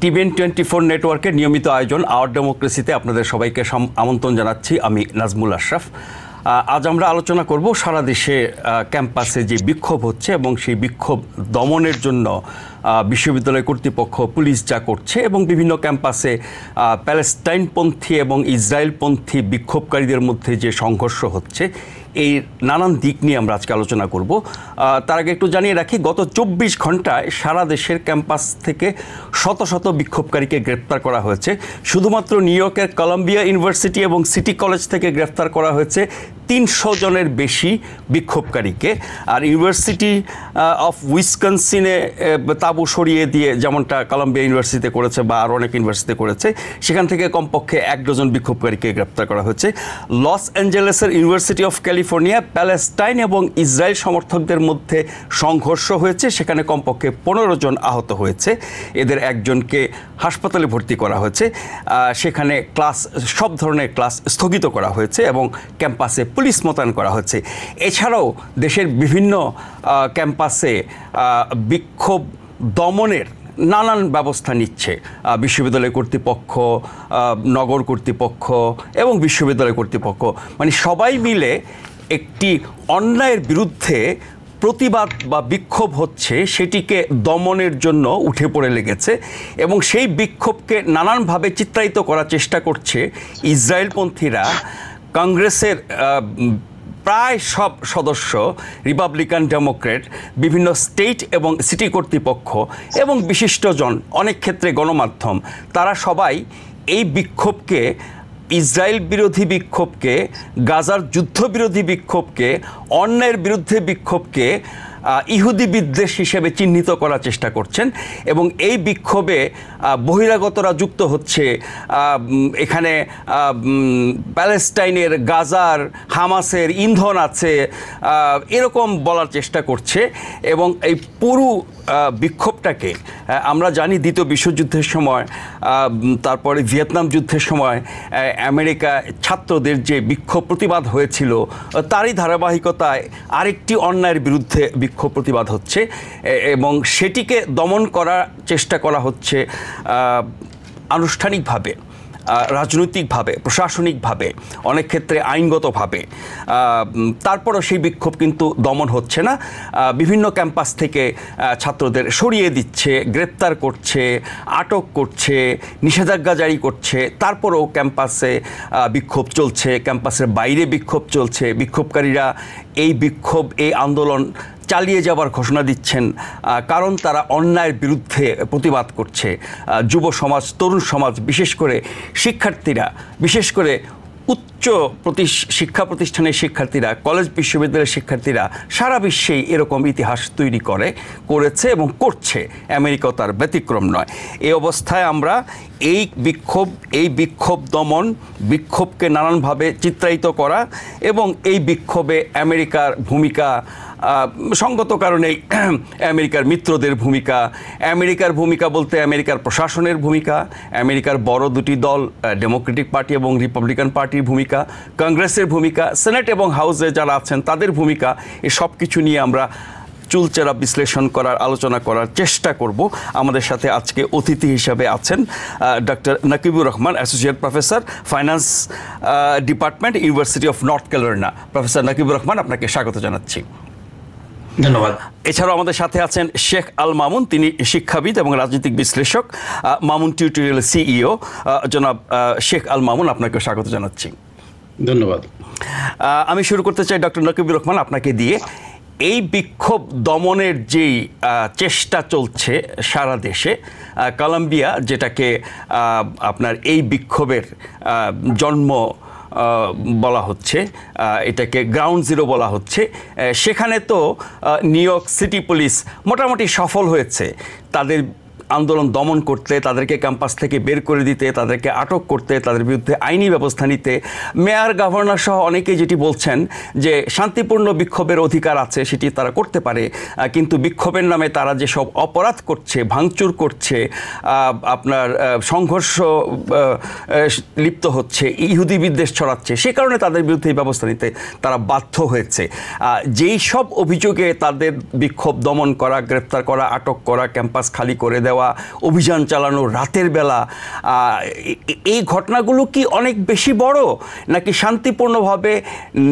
TVN24 নেটওয়ার্কের নিয়মিত আয়োজন আওয়ার ডেমোক্রেসিতে আপনাদের সবাইকে আমন্ত্রণ জানাচ্ছি। আমি নাজমুল আশরাফ। আজ আমরা আলোচনা করব সারা দেশে ক্যাম্পাসে যে বিক্ষোভ হচ্ছে এবং সেই বিক্ষোভ দমনের জন্য বিশ্ববিদ্যালয় কর্তৃপক্ষ পুলিশ যা করছে এবং বিভিন্ন ক্যাম্পাসে প্যালেস্টাইনপন্থী এবং ইসরায়েলপন্থী বিক্ষোভকারীদের মধ্যে যে সংঘর্ষ হচ্ছে, এই নানান দিক নিয়ে আমরা আজকে আলোচনা করব। তার আগে একটু জানিয়ে রাখি, গত 24 ঘন্টায় সারা দেশের ক্যাম্পাস থেকে শত শত বিক্ষোভকারীকে গ্রেপ্তার করা হয়েছে। শুধুমাত্র নিউ ইয়র্কের কলাম্বিয়া ইউনিভার্সিটি এবং সিটি কলেজ থেকে গ্রেপ্তার করা হয়েছে 300 জনের বেশি বিক্ষোভকারীকে। আর ইউনিভার্সিটি অফ উইসকনসিনে তাঁবু সরিয়ে দিয়ে, যেমনটা কলাম্বিয়া ইউনিভার্সিটিতে করেছে বা আরও অনেক ইউনিভার্সিটিতে করেছে, সেখান থেকে কমপক্ষে 1 ডজন বিক্ষোভকারীকে গ্রেপ্তার করা হয়েছে। লস অ্যাঞ্জেলেসের ইউনিভার্সিটি অফ ক্যালিফোর্নিয়া প্যালেস্টাইন এবং ইসরায়েল সমর্থকদের মধ্যে সংঘর্ষ হয়েছে, সেখানে কমপক্ষে 15 জন আহত হয়েছে। এদের একজনকে হাসপাতালে ভর্তি করা হয়েছে। সেখানে সব ধরনের ক্লাস স্থগিত করা হয়েছে এবং ক্যাম্পাসে পুলিশ মোতায়েন করা হচ্ছে। এছাড়াও দেশের বিভিন্ন ক্যাম্পাসে বিক্ষোভ দমনের নানান ব্যবস্থা নিচ্ছে বিশ্ববিদ্যালয় কর্তৃপক্ষ, নগর কর্তৃপক্ষ এবং বিশ্ববিদ্যালয় কর্তৃপক্ষ। মানে সবাই মিলে একটি অন্যায়ের বিরুদ্ধে প্রতিবাদ বা বিক্ষোভ হচ্ছে, সেটিকে দমনের জন্য উঠে পড়ে লেগেছে এবং সেই বিক্ষোভকে নানানভাবে চিত্রায়িত করার চেষ্টা করছে ইসরায়েলপন্থীরা। কংগ্রেসের প্রায় সব সদস্য, রিপাবলিকান, ডেমোক্রেট, বিভিন্ন স্টেট এবং সিটি কর্তৃপক্ষ এবং বিশিষ্টজন, অনেক ক্ষেত্রে গণমাধ্যম, তারা সবাই এই বিক্ষোভকে, ইসরায়েল বিরোধী বিক্ষোভকে, গাজার যুদ্ধবিরোধী বিক্ষোভকে, অন্যায়ের বিরুদ্ধে বিক্ষোভকে ইহুদি বিদ্বেষ হিসেবে চিহ্নিত করার চেষ্টা করছেন এবং এই বিক্ষোভে বহিরাগতরা যুক্ত হচ্ছে। এখানে প্যালেস্টাইনের, গাজার, হামাসের ইন্ধন আছে, এরকম বলার চেষ্টা করছে এবং এই পুরো বিক্ষোভটাকে আমরা জানি দ্বিতীয় বিশ্বযুদ্ধের সময়, তারপরে ভিয়েতনাম যুদ্ধের সময় আমেরিকা ছাত্রদের যে বিক্ষোভ প্রতিবাদ হয়েছিল, তারই ধারাবাহিকতায় আরেকটি অন্যায়ের বিরুদ্ধে বিক্ষোভ প্রতিবাদ হচ্ছে এবং সেটিকে দমন করার চেষ্টা করা হচ্ছে আনুষ্ঠানিকভাবে, রাজনৈতিকভাবে, প্রশাসনিকভাবে, অনেক ক্ষেত্রে আইনগতভাবে। তারপরও সেই বিক্ষোভ কিন্তু দমন হচ্ছে না। বিভিন্ন ক্যাম্পাস থেকে ছাত্রদের সরিয়ে দিচ্ছে, গ্রেপ্তার করছে, আটক করছে, নিষেধাজ্ঞা জারি করছে। তারপরও ক্যাম্পাসে বিক্ষোভ চলছে, ক্যাম্পাসের বাইরে বিক্ষোভ চলছে। বিক্ষোভকারীরা এই বিক্ষোভ, এই আন্দোলন চালিয়ে যাবার ঘোষণা দিচ্ছেন, কারণ তারা অন্যায়ের বিরুদ্ধে প্রতিবাদ করছে। যুব সমাজ, তরুণ সমাজ, বিশেষ করে শিক্ষার্থীরা, বিশেষ করে উচ্চ শিক্ষা প্রতিষ্ঠানের শিক্ষার্থীরা, কলেজ বিশ্ববিদ্যালয়ের শিক্ষার্থীরা সারা বিশ্বেই এরকম ইতিহাস তৈরি করেছে এবং করছে। আমেরিকাও তার ব্যতিক্রম নয়। এই অবস্থায় আমরা এই বিক্ষোভ দমন, বিক্ষোভকে নানানভাবে চিত্রায়িত করা এবং এই বিক্ষোভে আমেরিকার ভূমিকা, সঙ্গত কারণেই আমেরিকার মিত্রদের ভূমিকা বলতে আমেরিকার প্রশাসনের ভূমিকা, আমেরিকার বড় দুটি দল ডেমোক্রেটিক পার্টি এবং রিপাবলিকান পার্টির ভূমিকা, কংগ্রেসের ভূমিকা, সেনেট এবং হাউসে যারা আছেন তাদের ভূমিকা, এই সব কিছু নিয়ে আমরা চুলচেরা বিশ্লেষণ করার, আলোচনা করার চেষ্টা করব। আমাদের সাথে আজকে অতিথি হিসাবে আছেন doctor Nakibur Rahman, associate professor, finance department, university of North Carolina. Professor Nakibur Rahman, আপনাকে স্বাগত জানাচ্ছি। ধন্যবাদ। এছাড়াও আমাদের সাথে আছেন শেখ আল মামুন, তিনি শিক্ষাবিদ এবং রাজনৈতিক বিশ্লেষক, মামুন টিউটোরিয়াল সিইও। জনাব শেখ আল মামুন, আপনাকে স্বাগত জানাচ্ছি। ধন্যবাদ। আমি শুরু করতে চাই ডক্টর নাকিবুর রহমান আপনাকে দিয়ে। এই বিক্ষোভ দমনের যেই চেষ্টা চলছে সারা দেশে, কলাম্বিয়া যেটাকে আপনার এই বিক্ষোভের জন্ম বলা হচ্ছে, এটাকে গ্রাউন্ড জিরো বলা হচ্ছে, সেখানে তো নিউ ইয়র্ক সিটি পুলিশ মোটামুটি সফল হয়েছে তাদের আন্দোলন দমন করতে, তাদেরকে ক্যাম্পাস থেকে বের করে দিতে, তাদেরকে আটক করতে, তাদের বিরুদ্ধে আইনি ব্যবস্থা নিতে। মেয়র, গভর্নর সহ অনেকেই যেটি বলছেন যে শান্তিপূর্ণ বিক্ষোভের অধিকার আছে, সেটি তারা করতে পারে, কিন্তু বিক্ষোভের নামে তারা যেসব অপরাধ করছে, ভাঙচুর করছে, আপনার সংঘর্ষ লিপ্ত হচ্ছে, ইহুদি বিদ্বেষ ছড়াচ্ছে, সে কারণে তাদের বিরুদ্ধে এই ব্যবস্থা নিতে তারা বাধ্য হয়েছে। যেই সব অভিযোগে তাদের বিক্ষোভ দমন করা, গ্রেপ্তার করা, আটক করা, ক্যাম্পাস খালি করে দেওয়া, যাওয়া, অভিযান চালানো রাতের বেলা, এই ঘটনাগুলো কি অনেক বেশি বড়, নাকি শান্তিপূর্ণভাবে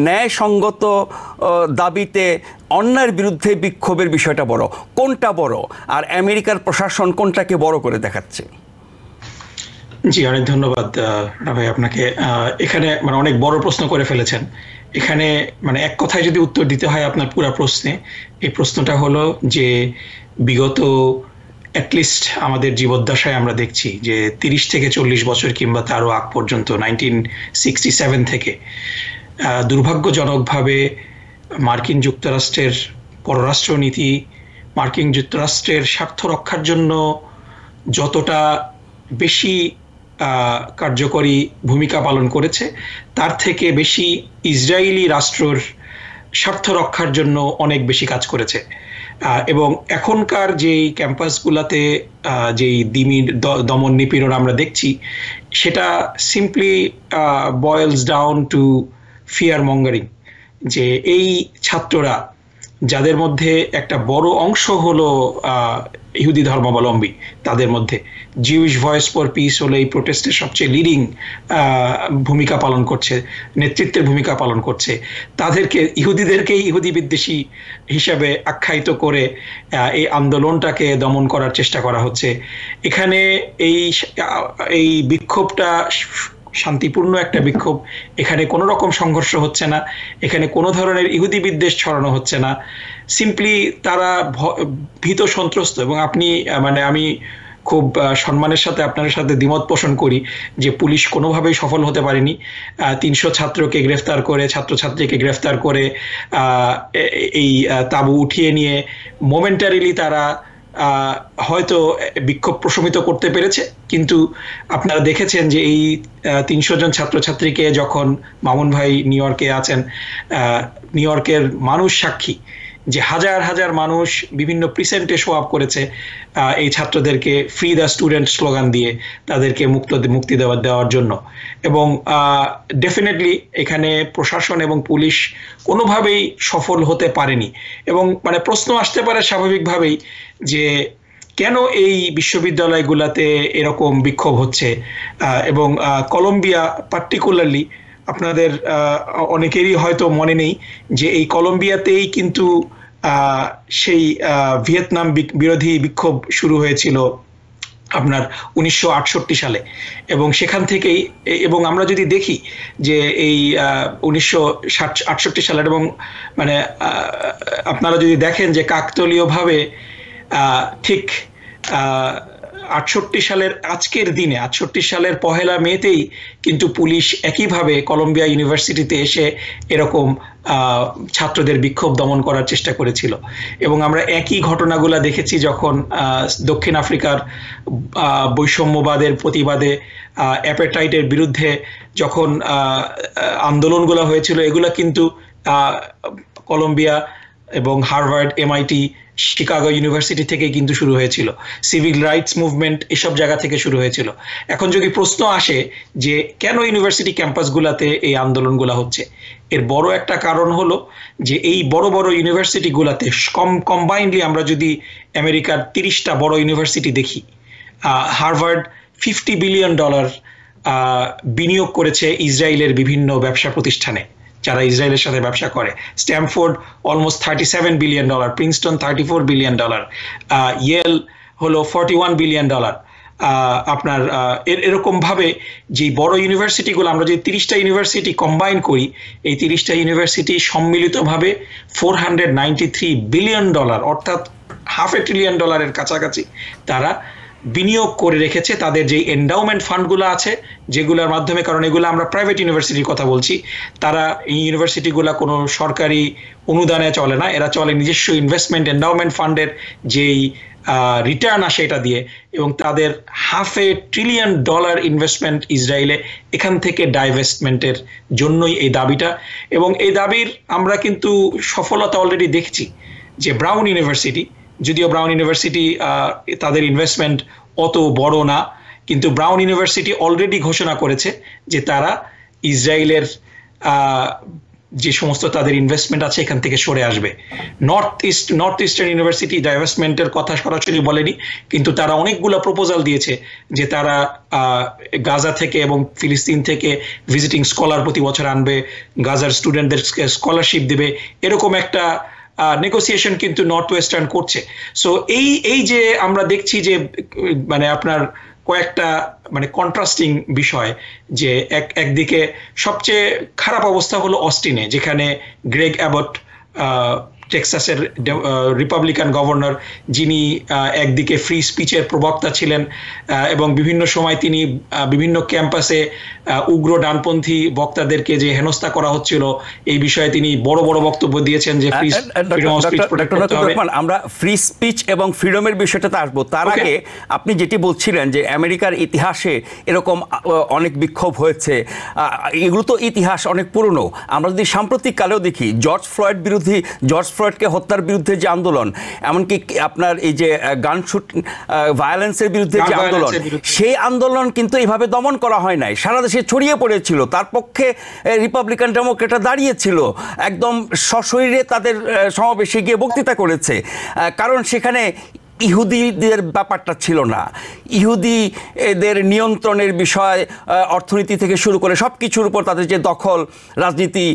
ন্যায়সঙ্গত দাবিতে অন্যায়ের বিরুদ্ধে বিক্ষোভের বিষয়টা বড়? কোনটা বড়, আর আমেরিকার প্রশাসন কোনটাকে বড় করে দেখাচ্ছে? জি, অনেক ধন্যবাদ ভাই আপনাকে। এখানে মানে অনেক বড় প্রশ্ন করে ফেলেছেন। এখানে মানে এক কথায় যদি উত্তর দিতে হয় আপনার পুরো প্রশ্নে, এই প্রশ্নটা হলো যে বিগত অ্যাটলিস্ট আমাদের জীবদ্দশায় আমরা দেখছি যে 30 থেকে 40 বছর কিংবা তারও আগ পর্যন্ত 1967 থেকে দুর্ভাগ্যজনকভাবে মার্কিন যুক্তরাষ্ট্রের পররাষ্ট্রনীতি, মার্কিন যুক্তরাষ্ট্রের স্বার্থ রক্ষার জন্য যতটা বেশি কার্যকরী ভূমিকা পালন করেছে, তার থেকে বেশি ইসরায়েলি রাষ্ট্রের স্বার্থ রক্ষার জন্য অনেক বেশি কাজ করেছে। এবং এখনকার যেই ক্যাম্পাসগুলোতে যেই দমন নিপীড়ন আমরা দেখছি, সেটা simply বয়েলস down to fear mongering. যে এই ছাত্ররা, যাদের মধ্যে একটা বড় অংশ হলো ইহুদি ধর্মাবলম্বী, তাদের মধ্যে জিউইশ ভয়েস ফর পিস হলো এই প্রোটেস্টের সবচেয়ে লিডিং ভূমিকা পালন করছে, নেতৃত্বের ভূমিকা পালন করছে। তাদেরকে, ইহুদিদেরকেই ইহুদি বিদ্বেষী হিসাবে আখ্যায়িত করে এই আন্দোলনটাকে দমন করার চেষ্টা করা হচ্ছে। এখানে এই বিক্ষোভটা শান্তিপূর্ণ একটা বিক্ষোভ, এখানে কোনো রকম সংঘর্ষ হচ্ছে না, এখানে কোনো ধরনের ইহুদি বিদ্বেষ ছড়ানো হচ্ছে না। সিম্পলি তারা ভীত সন্ত্রস্ত। এবং আপনি মানে আমি খুব সম্মানের সাথে আপনার সাথে দ্বিমত পোষণ করি যে পুলিশ কোনোভাবেই সফল হতে পারেনি। 300 ছাত্রকে গ্রেফতার করে, ছাত্রছাত্রীকে গ্রেফতার করে এই তাঁবু উঠিয়ে নিয়ে মোমেন্টারিলি তারা হয়তো বিক্ষোভ প্রশমিত করতে পেরেছে। কিন্তু আপনারা দেখেছেন যে এই 300 জন ছাত্রছাত্রীকে যখন মামুন ভাই নিউ ইয়র্কে আছেন, নিউ ইয়র্কের মানুষ সাক্ষী যে হাজার হাজার মানুষ বিভিন্ন প্রিসেন্টে শো আপ করেছে এই ছাত্রদেরকে ফ্রি দ্য স্টুডেন্ট স্লোগান দিয়ে তাদেরকে মুক্তি দেওয়ার জন্য। এবং ডেফিনেটলি এখানে প্রশাসন এবং পুলিশ কোনোভাবেই সফল হতে পারেনি। এবং মানে প্রশ্ন আসতে পারে স্বাভাবিকভাবেই যে কেন এই বিশ্ববিদ্যালয়গুলোতে এরকম বিক্ষোভ হচ্ছে। এবং কলম্বিয়া পার্টিকুলারলি, আপনাদের অনেকেরই হয়তো মনে নেই যে এই কলম্বিয়াতেই কিন্তু সেই ভিয়েতনাম বিরোধী বিক্ষোভ শুরু হয়েছিল আপনার 1968 সালে। এবং সেখান থেকেই, এবং আমরা যদি দেখি যে এই 1968 সালের, এবং মানে আপনারা যদি দেখেন যে কাকতালীয়ভাবে ঠিক 68 সালের আজকের দিনে, 68 সালের 1 মেতেই কিন্তু পুলিশ একইভাবে কলম্বিয়া ইউনিভার্সিটিতে এসে এরকম ছাত্রদের বিক্ষোভ দমন করার চেষ্টা করেছিল। এবং আমরা একই ঘটনাগুলো দেখেছি যখন দক্ষিণ আফ্রিকার বৈষম্যবাদের প্রতিবাদে, অ্যাপেটাইটের বিরুদ্ধে যখন আন্দোলনগুলো হয়েছিল, এগুলা কিন্তু কলম্বিয়া এবং হার্ভার্ড, MIT, শিকাগো ইউনিভার্সিটি থেকে কিন্তু শুরু হয়েছিল। সিভিল রাইটস মুভমেন্ট এসব জায়গা থেকে শুরু হয়েছিল। এখন যদি প্রশ্ন আসে যে কেন ইউনিভার্সিটি ক্যাম্পাসগুলোতে এই আন্দোলনগুলো হচ্ছে, এর বড় একটা কারণ হলো যে এই বড় বড় ইউনিভার্সিটিগুলোতে কম্বাইন্ডলি আমরা যদি আমেরিকার 30টা বড় ইউনিভার্সিটি দেখি, হার্ভার্ড $50 বিলিয়ন বিনিয়োগ করেছে ইসরায়েলের বিভিন্ন ব্যবসা প্রতিষ্ঠানে যারা ইসরায়েলের সাথে ব্যবসা করে। Stamford almost $37 billion, Princeton $34 billion, Yale হলো $41 বিলিয়ন। আপনার এরকম ভাবে যে বড় ইউনিভার্সিটিগুলো, আমরা যদি 30টা ইউনিভার্সিটি কম্বাইন করি, এই 30টা ইউনিভার্সিটি সম্মিলিতভাবে $493 বিলিয়ন, অর্থাৎ $500 বিলিয়ন কাছাকাছি তারা বিনিয়োগ করে রেখেছে তাদের যে এন্ডাউমেন্ট ফান্ডগুলো আছে, যেগুলোর মাধ্যমে, কারণ এগুলো আমরা প্রাইভেট ইউনিভার্সিটির কথা বলছি, তারা এই ইউনিভার্সিটিগুলো কোনো সরকারি অনুদানে চলে না, এরা চলে নিজস্ব ইনভেস্টমেন্ট এন্ডাউমেন্ট ফান্ডের যেই রিটার্ন আসে এটা দিয়ে। এবং তাদের $500 ট্রিলিয়ন ইনভেস্টমেন্ট ইসরায়েলে, এখান থেকে ডাইভেস্টমেন্টের জন্যই এই দাবিটা। এবং এই দাবির আমরা কিন্তু সফলতা অলরেডি দেখছি যে ব্রাউন ইউনিভার্সিটি, যদিও ব্রাউন ইউনিভার্সিটি তাদের ইনভেস্টমেন্ট অত বড় না, কিন্তু ব্রাউন ইউনিভার্সিটি অলরেডি ঘোষণা করেছে যে তারা ইসরায়েলের যে সমস্ত তাদের ইনভেস্টমেন্ট আছে এখান থেকে সরে আসবে। নর্থ ইস্টার্ন ইউনিভার্সিটি ডাইভেস্টমেন্টের কথা সরাসরি বলেনি, কিন্তু তারা অনেকগুলো প্রপোজাল দিয়েছে যে তারা গাজা থেকে এবং ফিলিস্তিন থেকে ভিজিটিং স্কলার প্রতি বছর আনবে, গাজার স্টুডেন্টদের স্কলারশিপ দেবে, এরকম একটা নেগোসিয়েশন কিন্তু নর্থ ওয়েস্টার্ন করছে। সো এই যে আমরা দেখছি যে মানে আপনার কয়েকটা মানে কন্ট্রাস্টিং বিষয়, যে একদিকে সবচেয়ে খারাপ অবস্থা হলো অস্টিনে, যেখানে গ্রেগ অ্যাবট টেক্সাসের রিপাবলিকান গভর্নর, যিনি একদিকে ফ্রি স্পিচের প্রবক্তা ছিলেন এবং বিভিন্ন সময় তিনি বিভিন্ন ক্যাম্পাসে উগ্র ডানপন্থী বক্তাদেরকে যে হেনস্থা করা হচ্ছিল এই বিষয়ে তিনি বড় বড় বক্তব্য দিয়েছেন যে ফ্রিডম অফ স্পিচ প্রোটেক্ট করতে হবে। আমরা ফ্রি স্পিচ এবং ফ্রিডমের বিষয়টাতে আসবো, তার আগে আপনি যেটি বলছিলেন যে আমেরিকার ইতিহাসে এরকম অনেক বিক্ষোভ হয়েছে, এগুলো তো ইতিহাস অনেক পুরনো। আমরা যদি সাম্প্রতিক কালেও দেখি জর্জ ফ্লয়েডকে হত্যার বিরুদ্ধে যে আন্দোলন, এমনকি আপনার এই যে গান শুট ভায়োলেন্সের বিরুদ্ধে যে আন্দোলন, সেই আন্দোলন কিন্তু এইভাবে দমন করা হয় নাই, সারা দেশে ছড়িয়ে পড়েছিল। তার পক্ষে রিপাবলিকান ডেমোক্রেটরা দাঁড়িয়েছিল, একদম সশরীরে তাদের সমাবেশে গিয়ে বক্তৃতা করেছে, কারণ সেখানে ইহুদিদের ব্যাপারটা ছিল না। ইহুদিদের নিয়ন্ত্রণের বিষয়, অর্থনীতি থেকে শুরু করে সব কিছুর উপর তাদের যে দখল, রাজনীতি,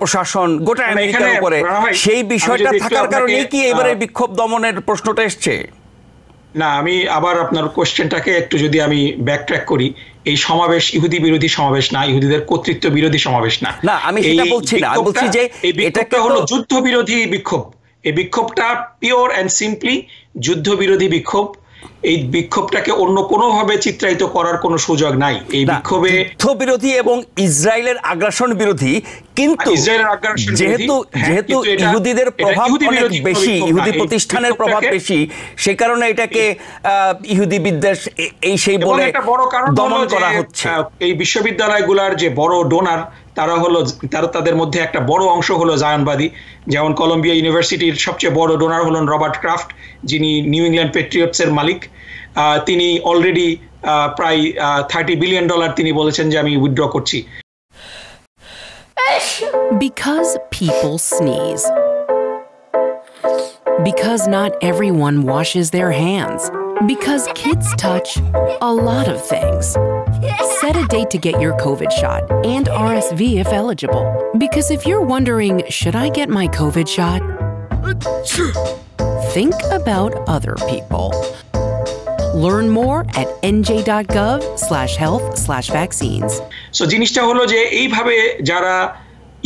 প্রশাসন, গোটা আমেরিকার উপরে, সেই বিষয়টা থাকার কারণে কি এবারে বিক্ষোভ দমনের প্রশ্নটা এসছে? না, আমি আবার আপনার কোশ্চেনটাকে একটু যদি আমি ব্যাকট্র্যাক করি, এই সমাবেশ ইহুদি বিরোধী সমাবেশ না, ইহুদিদের কর্তৃত্ব বিরোধী সমাবেশ না। না, আমি সেটা বলছি না, আমি বলছি যে এই বিক্ষোভটা হলো যুদ্ধ বিরোধী বিক্ষোভ। এই বিক্ষোভটা পিওর অ্যান্ড সিম্পলি যুদ্ধ বিরোধী বিক্ষোভ। এই বিক্ষোভটাকে অন্য কোনোভাবে চিত্রায়িত করার কোনো সুযোগ নাই। এই বিক্ষোভে যুদ্ধ বিরোধী এবং ইসরায়েলের আগ্রাসন বিরোধী, কিন্তু যেহেতু ইহুদিদের প্রভাব অনেক বেশি, ইহুদি প্রতিষ্ঠানের প্রভাব বেশি, সে কারণে এটাকে ইহুদি বিদ্বেষ এই সেই বলে দমন করা হচ্ছে। এই বিশ্ববিদ্যালয়গুলোর যে বড় ডোনার, তারা তাদের মধ্যে একটা বড় অংশ হলো জায়নবাদী। যেমন কলম্বিয়া ইউনিভার্সিটির সবচেয়ে বড় ডোনার হলেন রবার্ট ক্রাফট, যিনি নিউ ইংল্যান্ড পেট্রিয়টস এর মালিক। তিনি অলরেডি প্রায় $30 বিলিয়ন তিনি বলেছেন যে আমি উইথড্র করছি। Because people sneeze. Because not everyone washes their hands. Because kids touch a lot of things. Set a date to get your COVID shot and RSV if eligible. Because if you're wondering, should I get my COVID shot? Think about other people. Learn more at nj.gov/health/vaccines. So জিনিসটা হলো যে এইভাবে যারা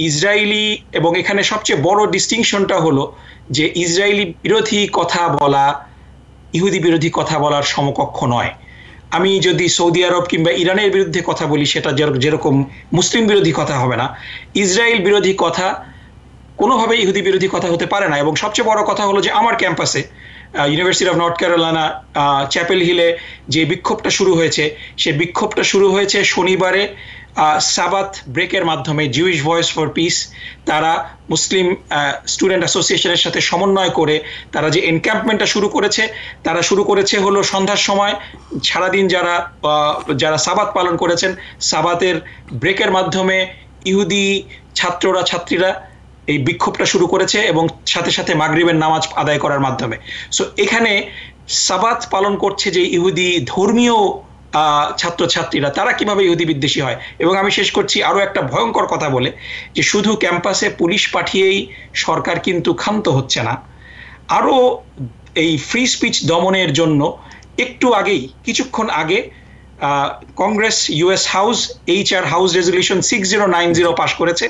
Israeli, এবং এখানে সবচেয়ে বড় ডিস্টিংশনটা হলো যে ইসরায়েলি বিরোধী কথা বলা ইহুদি বিরোধী কথা বলার সমকক্ষ নয়। আমি যদি সৌদি আরব কিংবা ইরানের বিরুদ্ধে কথা বলি, সেটা যেরকম মুসলিম বিরোধী কথা হবে না, ইসরায়েল বিরোধী কথা কোনোভাবে ইহুদি বিরোধী কথা হতে পারে না। এবং সবচেয়ে বড় কথা হলো যে আমার ক্যাম্পাসে university of North Carolina Chapel হিলে যে বিক্ষোভটা শুরু হয়েছে, সে বিক্ষোভটা শুরু হয়েছে শনিবারে সাবাত ব্রেকের মাধ্যমে। জুইশ ভয়েস ফর পিস, তারা মুসলিম স্টুডেন্ট অ্যাসোসিয়েশনের সাথে সমন্বয় করে তারা যে এনক্যাম্পমেন্টটা শুরু করেছে হলো সন্ধ্যার সময়। সারাদিন যারা সাবাত পালন করেছেন, সাবাতের ব্রেকের মাধ্যমে ইহুদি ছাত্রীরা এই বিক্ষোভটা শুরু করেছে, এবং সাথে সাথে মাগরিবের নামাজ আদায় করার মাধ্যমে। সো এখানে সাবাত পালন করছে যে ইহুদি ধর্মীয় ছাত্রছাত্রীরা, তারা কিভাবে ইহুদি বিদ্বেষী হয়। এবং আমি শেষ করছি আরো একটা ভয়ঙ্কর কথা বলে, যে শুধু ক্যাম্পাসে পুলিশ পাঠিয়েই সরকার কিন্তু ক্ষান্ত হচ্ছে না। আরো এই ফ্রি স্পিচ দমনের জন্য কিছুক্ষণ আগে Congress US house house resolution 6090 পাশ করেছে।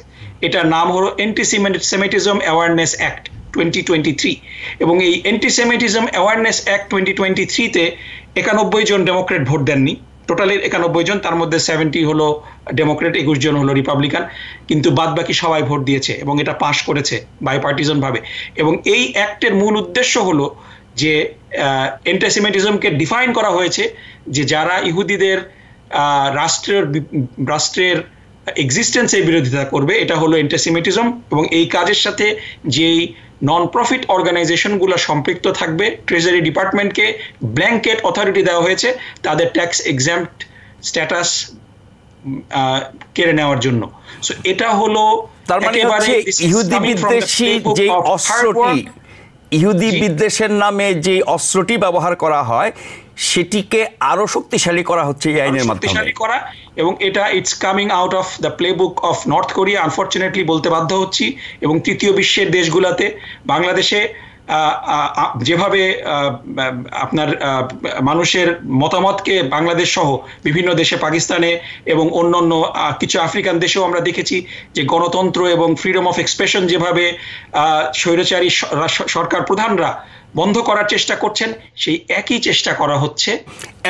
এটার নাম হলো অ্যান্টিসেমিটিজম অ্যাওয়ারনেস অ্যাক্ট 2023। এবং এই অ্যান্টিসেমিটিজম অ্যাওয়ারনেস অ্যাক্ট 2023-তে 91 জন ডেমোক্রেট ভোট দেননি। টোটালের 91 জন, তার মধ্যে 70 হলো ডেমোক্রেট, 21 জন হলো রিপাবলিকান, কিন্তু বাদ বাকি সবাই ভোট দিয়েছে এবং এটা পাশ করেছে বাইপার্টিজান ভাবে। এবং এই অ্যাক্টের মূল উদ্দেশ্য হলো যে অ্যান্টিসেমিটিজমকে ডিফাইন করা হয়েছে যে যারা ইহুদিদের রাষ্ট্রের এক্সিস্টেন্সের বিরোধিতা করবে, এটা হলো অ্যান্টিসেমিটিজম। এবং এই কাজের সাথে যেই নন প্রফিট অর্গানাইজেশনগুলো সম্পৃক্ত থাকবে, ট্রেজারি ডিপার্টমেন্টকে ব্ল্যাঙ্কেট অথরিটি দেওয়া হয়েছে তাদের ট্যাক্স এক্সাম্পট স্ট্যাটাস কেড়ে নেওয়ার জন্য। সো এটা হলো তার মানে হচ্ছে ইহুদি বিদ্বেষী যে অস্ত্রটি, ইহুদি বিদ্বেষের নামে যে অস্ত্রটি ব্যবহার করা হয় সেটিকে আরো শক্তিশালী করা হচ্ছে এই আইনের মাধ্যমে, শক্তিশালী করা। এবং এটা it's coming out of the playbook of north Korea, unfortunately বলতে বাধ্য হচ্ছি। এবং তৃতীয় বিশ্বের দেশগুলোতে বাংলাদেশে যেভাবে আপনার মানুষের মতামতকে বাংলাদেশ সহ বিভিন্ন দেশে, পাকিস্তানে এবং অন্যান্য কিছু আফ্রিকান দেশেও আমরা দেখেছি যে গণতন্ত্র এবং ফ্রিডম অফ এক্সপ্রেশন যেভাবে স্বৈরাচারী সরকার প্রধানরা বন্ধ করার চেষ্টা করছেন, সেই একই চেষ্টা করা হচ্ছে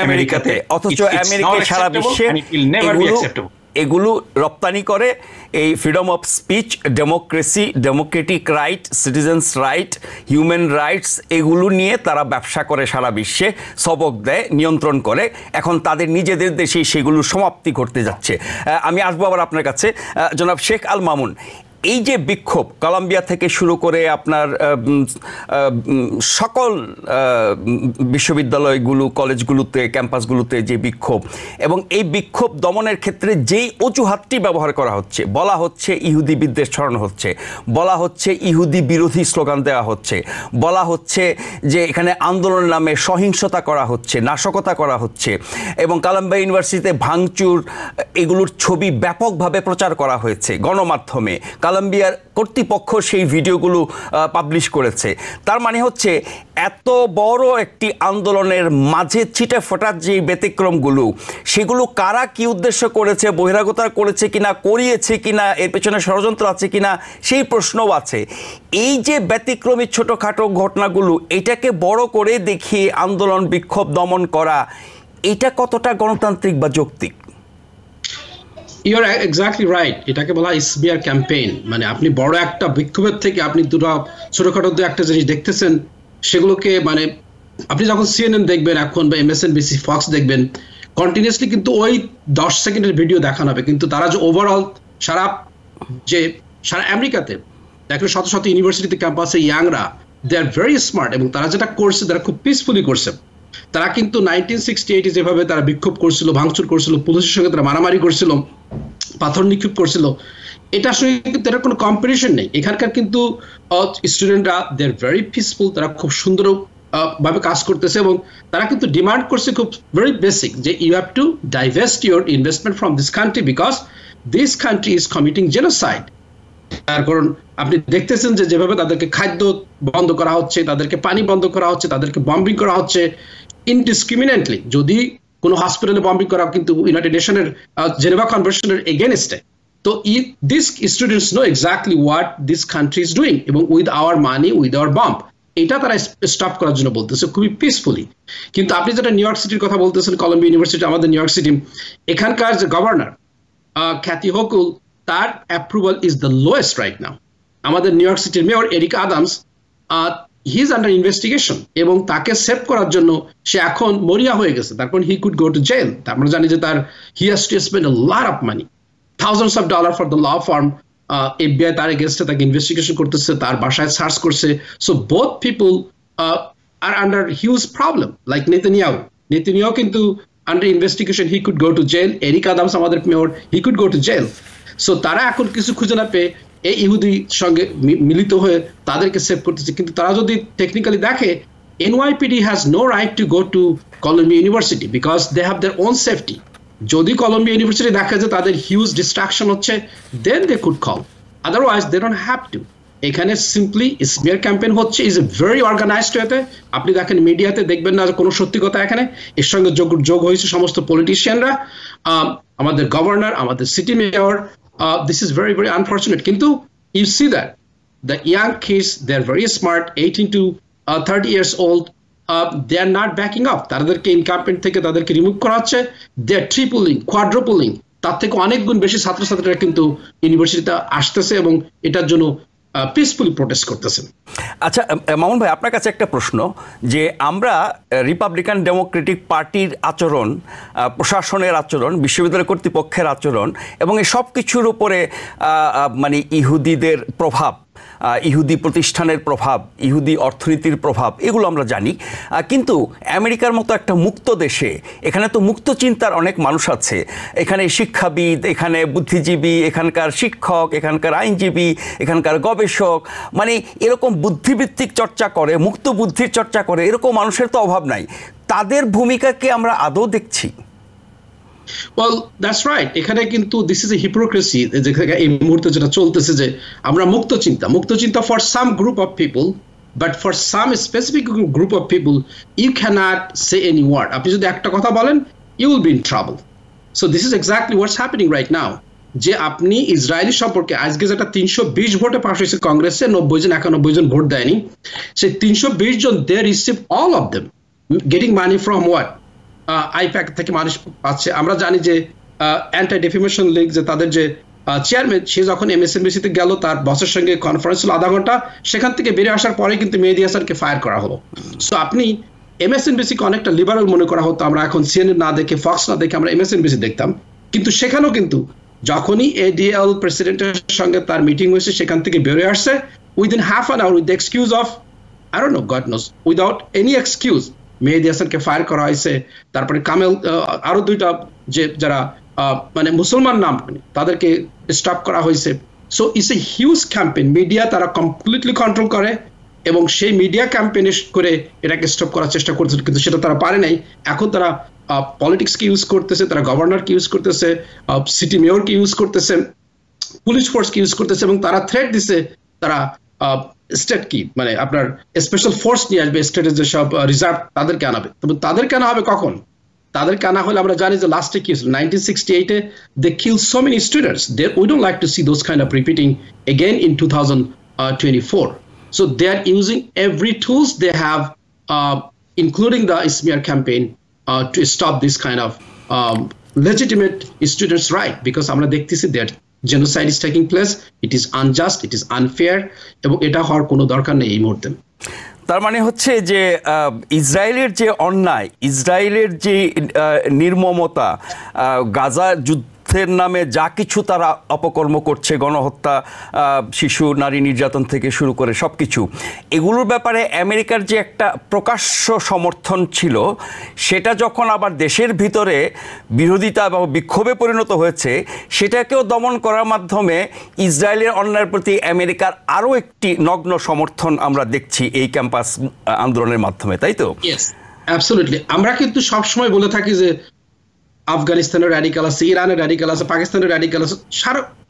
আমেরিকাতে। অথচ আমেরিকা সারা বিশ্বে এগুলো রপ্তানি করে, এই freedom of speech, democracy, Democratic right, citizens right, human rights, এগুলো নিয়ে তারা ব্যবসা করে সারা বিশ্বে, সবক দেয়, নিয়ন্ত্রণ করে। এখন তাদের নিজেদের দেশেই সেগুলো সমাপ্তি ঘটতে যাচ্ছে। আমি আসবো আবার আপনার কাছে, জনাব শেখ আল মামুন। এই যে বিক্ষোভ কলম্বিয়া থেকে শুরু করে আপনার সকল বিশ্ববিদ্যালয়গুলো, কলেজগুলোতে, ক্যাম্পাসগুলোতে যে বিক্ষোভ, এবং এই বিক্ষোভ দমনের ক্ষেত্রে যেই অজুহাতটি ব্যবহার করা হচ্ছে, বলা হচ্ছে ইহুদি বিদ্বেষ ছড়ানো হচ্ছে, বলা হচ্ছে ইহুদি বিরোধী স্লোগান দেওয়া হচ্ছে, বলা হচ্ছে যে এখানে আন্দোলনের নামে সহিংসতা করা হচ্ছে, নাশকতা করা হচ্ছে, এবং কলম্বিয়া ইউনিভার্সিটিতে ভাঙচুর, এগুলোর ছবি ব্যাপকভাবে প্রচার করা হয়েছে গণমাধ্যমে। কলম্বিয়ার কর্তৃপক্ষ সেই ভিডিওগুলো পাবলিশ করেছে। তার মানে হচ্ছে এত বড় একটি আন্দোলনের মাঝে ছিটে ফোটার যে ব্যতিক্রমগুলো, সেগুলো কারা কি উদ্দেশ্য করেছে, বহিরাগতরা করেছে কিনা, করিয়েছে কিনা, এর পেছনে ষড়যন্ত্র আছে কিনা, সেই প্রশ্নও আছে। এই যে ব্যতিক্রমী ছোটোখাটো ঘটনাগুলো, এটাকে বড় করে দেখিয়ে আন্দোলন বিক্ষোভ দমন করা, এটা কতটা গণতান্ত্রিক বা যৌক্তিক? Your exactly right. এটাকে বলা স্মিয়ার ক্যাম্পেইন। মানে আপনি বড় একটা বিক্ষোভের থেকে আপনি দুটো ছোটখাটো একটা জিনিস দেখতেছেন, সেগুলোকে মানে আপনি যখন সিএনএন দেখবেন এখন বা MSNBC, ফক্স দেখবেন, কন্টিনিউসলি কিন্তু ওই 10 সেকেন্ডের ভিডিও দেখানো হবে, কিন্তু তারা যে ওভারঅল সারা আমেরিকাতে দেখলে শত শত ইউনিভার্সিটিতে ক্যাম্পাসে ইয়াংরা, দে আর ভেরি স্মার্ট, এবং তারা যেটা করছে তারা খুব পিসফুলি করছে। তারা কিন্তু 1968 যেভাবে তারা বিক্ষোভ করছিল, ভাঙচুর করছিল, পুলিশের সঙ্গে তারা মারামারি করছিল, পাথর নিক্ষেপ করছিল, এটার সঙ্গে কিন্তু এটার কোনো কম্পারিশন নেই। এখানকার কিন্তু স্টুডেন্টরা দে আর ভেরি পিসফুল, তারা খুব সুন্দর ভাবে কাজ করতেছে, এবং তারা কিন্তু ডিমান্ড করছে খুব ভেরি বেসিক, যে you have to divest your investment from this country because this country is committing genocide. তার কারণ আপনি দেখতেছেন যে যেভাবে তাদেরকে খাদ্য বন্ধ করা হচ্ছে, তাদেরকে পানি বন্ধ করা হচ্ছে, তাদেরকে বম্বিং করা হচ্ছে ইনডিসক্রিমিনেটলি। যদি কোনো হসপিটালে বম্বিং করা কিন্তু ইউনাইটেড নেশনের জেনেভা কনভেনশনের এগেইনস্টে। তো this students know exactly what this country is doing, এবং with our money, with our bomb, এটা তারা স্টপ করার জন্য বলতেছে খুবই পিসফুলি। কিন্তু আপনি যেটা নিউ ইয়র্ক সিটির কথা বলতেছেন, কলম্বিয়া ইউনিভার্সিটি, আমাদের নিউ ইয়র্ক সিটি, এখানকার যে গভর্নর ক্যাথি হোকুল, তার approval is the lowest right now. আমাদের নিউ ইয়র্ক সিটির mayor Eric Adams, he is under investigation, এবং তাকে সেভ করার জন্য সে এখন মরিয়া হয়ে গেছে। তারপর he could go to jail. আমরা জানি যে তার he has to spend a lot of money, thousands of dollar for the law firm. FBI তার এগেইনস্টে তাকে ইনভেস্টিগেশন করতেছে, তার বাসায় সার্চ করছে। So both people are under huge problem, like Netanyahu কিন্তু under investigation, he could go to jail. Eric Adams আমাদের mayor, he could go to jail. So তারা এখন কিছু খুঁজে না পেয়ে এই ইহুদির সঙ্গে মিলিত হয়ে তাদেরকে সেভ করতেছে। কিন্তু তারা যদি টেকনিক্যালি দেখে, NYPD has no right to go to Columbia university because they have their own safety. যদি কলম্বিয়া ইউনিভার্সিটি দেখে যে তাদের হিউজ ডিস্ট্রাকশন হচ্ছে, then they could call, otherwise they don't have to. এখানে সিম্পলি স্মিয়ার ক্যাম্পেইন হচ্ছে, is a very organised ওয়েতে। আপনি দেখেন মিডিয়াতে দেখবেন না কোনো সত্যি কথা এখানে। এর সঙ্গে যোগ হয়েছে সমস্ত পলিটিশিয়ানরা, আমাদের গভর্নর, আমাদের city mayor. This is very, very unfortunate. Kintu, you see that the young kids, they're very smart, 18 to 30 years old, they are not backing up. তাদেরকে ইনকাম্পেন্ট থেকে তাদেরকে রিমুভ করা হচ্ছে, they are tripling, quadrupling, তার থেকে অনেক গুণ বেশি ছাত্রছাত্রীরা কিন্তু ইউনিভার্সিটিতে আসতেছে এবং এটার জন্য পিসফুলি প্রোটেস্ট করতেছেন। আচ্ছা মামুন ভাই, আপনার কাছে একটা প্রশ্ন, যে আমরা রিপাবলিকান ডেমোক্রেটিক পার্টির আচরণ, প্রশাসনের আচরণ, বিশ্ববিদ্যালয় কর্তৃপক্ষের আচরণ এবং এই সব কিছুর উপরে মানে ইহুদিদের প্রভাব ইহুদি প্রতিষ্ঠানের প্রভাব, ইহুদি অর্থনীতির প্রভাব, এগুলো আমরা জানি। কিন্তু আমেরিকার মতো একটা মুক্ত দেশে এখানে তো মুক্ত চিন্তার অনেক মানুষ আছে। এখানে শিক্ষাবিদ, এখানে বুদ্ধিজীবী, এখানকার শিক্ষক, এখানকার আইনজীবী, এখানকার গবেষক, মানে এরকম বুদ্ধিবৃত্তিক চর্চা করে, মুক্ত বুদ্ধির চর্চা করে, এরকম মানুষের তো অভাব নাই। তাদের ভূমিকাকে আমরা আদৌ দেখছি? Well, that's right. এখানে কিন্তু this is a hypocrisy এই মুহূর্তে যেটা চলতেছে, যে আমরা মুক্ত চিন্তা for some group of people, but for some specific group of people you cannot say any word. আপনি যদি একটা কথা বলেন, you will be in trouble. So this is exactly what's happening right now. যে আপনি ইসরায়েলি সম্পর্কে আজকে যেটা 320 ভোটে পাস হয়েছে কংগ্রেসে, 90 জন 91 জন ভোট দেয়নি, সেই 320 জন they receive all of them getting money from what? I-PAC থেকে মানুষ পাচ্ছে। আমরা জানি যে অ্যান্টি ডেফেমেশন লীগ, যে তাদের যে চেয়ারম্যান, সে যখন MSNBC-তে গেল, তার বসের সঙ্গে কনফারেন্স হলো আধা ঘন্টা, সেখান থেকে বেরিয়ে আসার পরে কিন্তু মেহেদী হাসানকে ফায়ার করা হলো। সো আপনি MSNBC-কে অনেকটা লিবারাল মনে করা হতো, আমরা এখন CNN না দেখে, ফক্স না দেখে আমরা MSNBC দেখতাম, কিন্তু সেখানেও কিন্তু যখনই ADL প্রেসিডেন্টের সঙ্গে তার মিটিং হয়েছে, সেখান থেকে বেরিয়ে আসছে within half an hour with the excuse of I don't know, God knows, without any excuse Mehedi হাসানকে ফায়ার করা হয়েছে। তারপরে কামেল, আরো দুইটা যে যারা মানে মুসলমান নাম, তাদেরকে স্টপ করা হয়েছে। So it's a huge campaign. Media তারা কমপ্লিটলি কন্ট্রোল করে, এবং সেই মিডিয়া ক্যাম্পেইন করে এটাকে স্টপ করার চেষ্টা করতেছে, কিন্তু সেটা তারা পারে নাই। এখন তারা পলিটিক্সকে ইউজ করতেছে, তারা গভর্নরকে ইউজ করতেছে, সিটি মেয়রকে ইউজ করতেছে, পুলিশ ফোর্সকে ইউজ করতেছে, এবং তারা থ্রেট দিছে তারা স্টেট কি মানে আপনার স্পেশাল ফোর্স নিয়ে আসবে, স্টেটের যেসব রিজার্ভ তাদেরকে আনাবে। তবে তাদেরকে আনা হবে কখন? তাদেরকে আনা হলে আমরা জানি যে লাস্টে কি হয়েছিল, 1968-এ they killed so many students. We don't like to see those kind of repeating again in 2024. So they are using every tools they have, including the smear campaign, to stop this kind of legitimate students' right, because আমরা দেখতেছি that genocide is taking place, it is unjust, it is unfair, এবং এটা হওয়ার কোনো দরকার নেই এই মুহূর্তে। তার মানে হচ্ছে যে ইসরায়েলের যে অন্যায়, ইসরায়েলের যে নির্মমতা, গাজা যুদ্ধের নামে যা কিছু তারা অপকর্ম করছে, গণহত্যা, শিশু নারী নির্যাতন থেকে শুরু করে সব কিছু, এগুলোর ব্যাপারে আমেরিকার যে একটা প্রকাশ্য সমর্থন ছিল, সেটা যখন আবার দেশের ভিতরে বিরোধিতা বা বিক্ষোভে পরিণত হয়েছে, সেটাকেও দমন করার মাধ্যমে ইসরায়েলের অন্যায়ের প্রতি আমেরিকার আরও একটি নগ্ন সমর্থন আমরা দেখছি এই ক্যাম্পাস আন্দোলনের মাধ্যমে, তাই তো? Yes, absolutely. আমরা কিন্তু সবসময় বলে থাকি যে আফগানিস্তানের র্যাডিক্যাল আছে, ইরানের র্যাডিক্যাল আছে, পাকিস্তানের র্যাডিক্যাল আছে,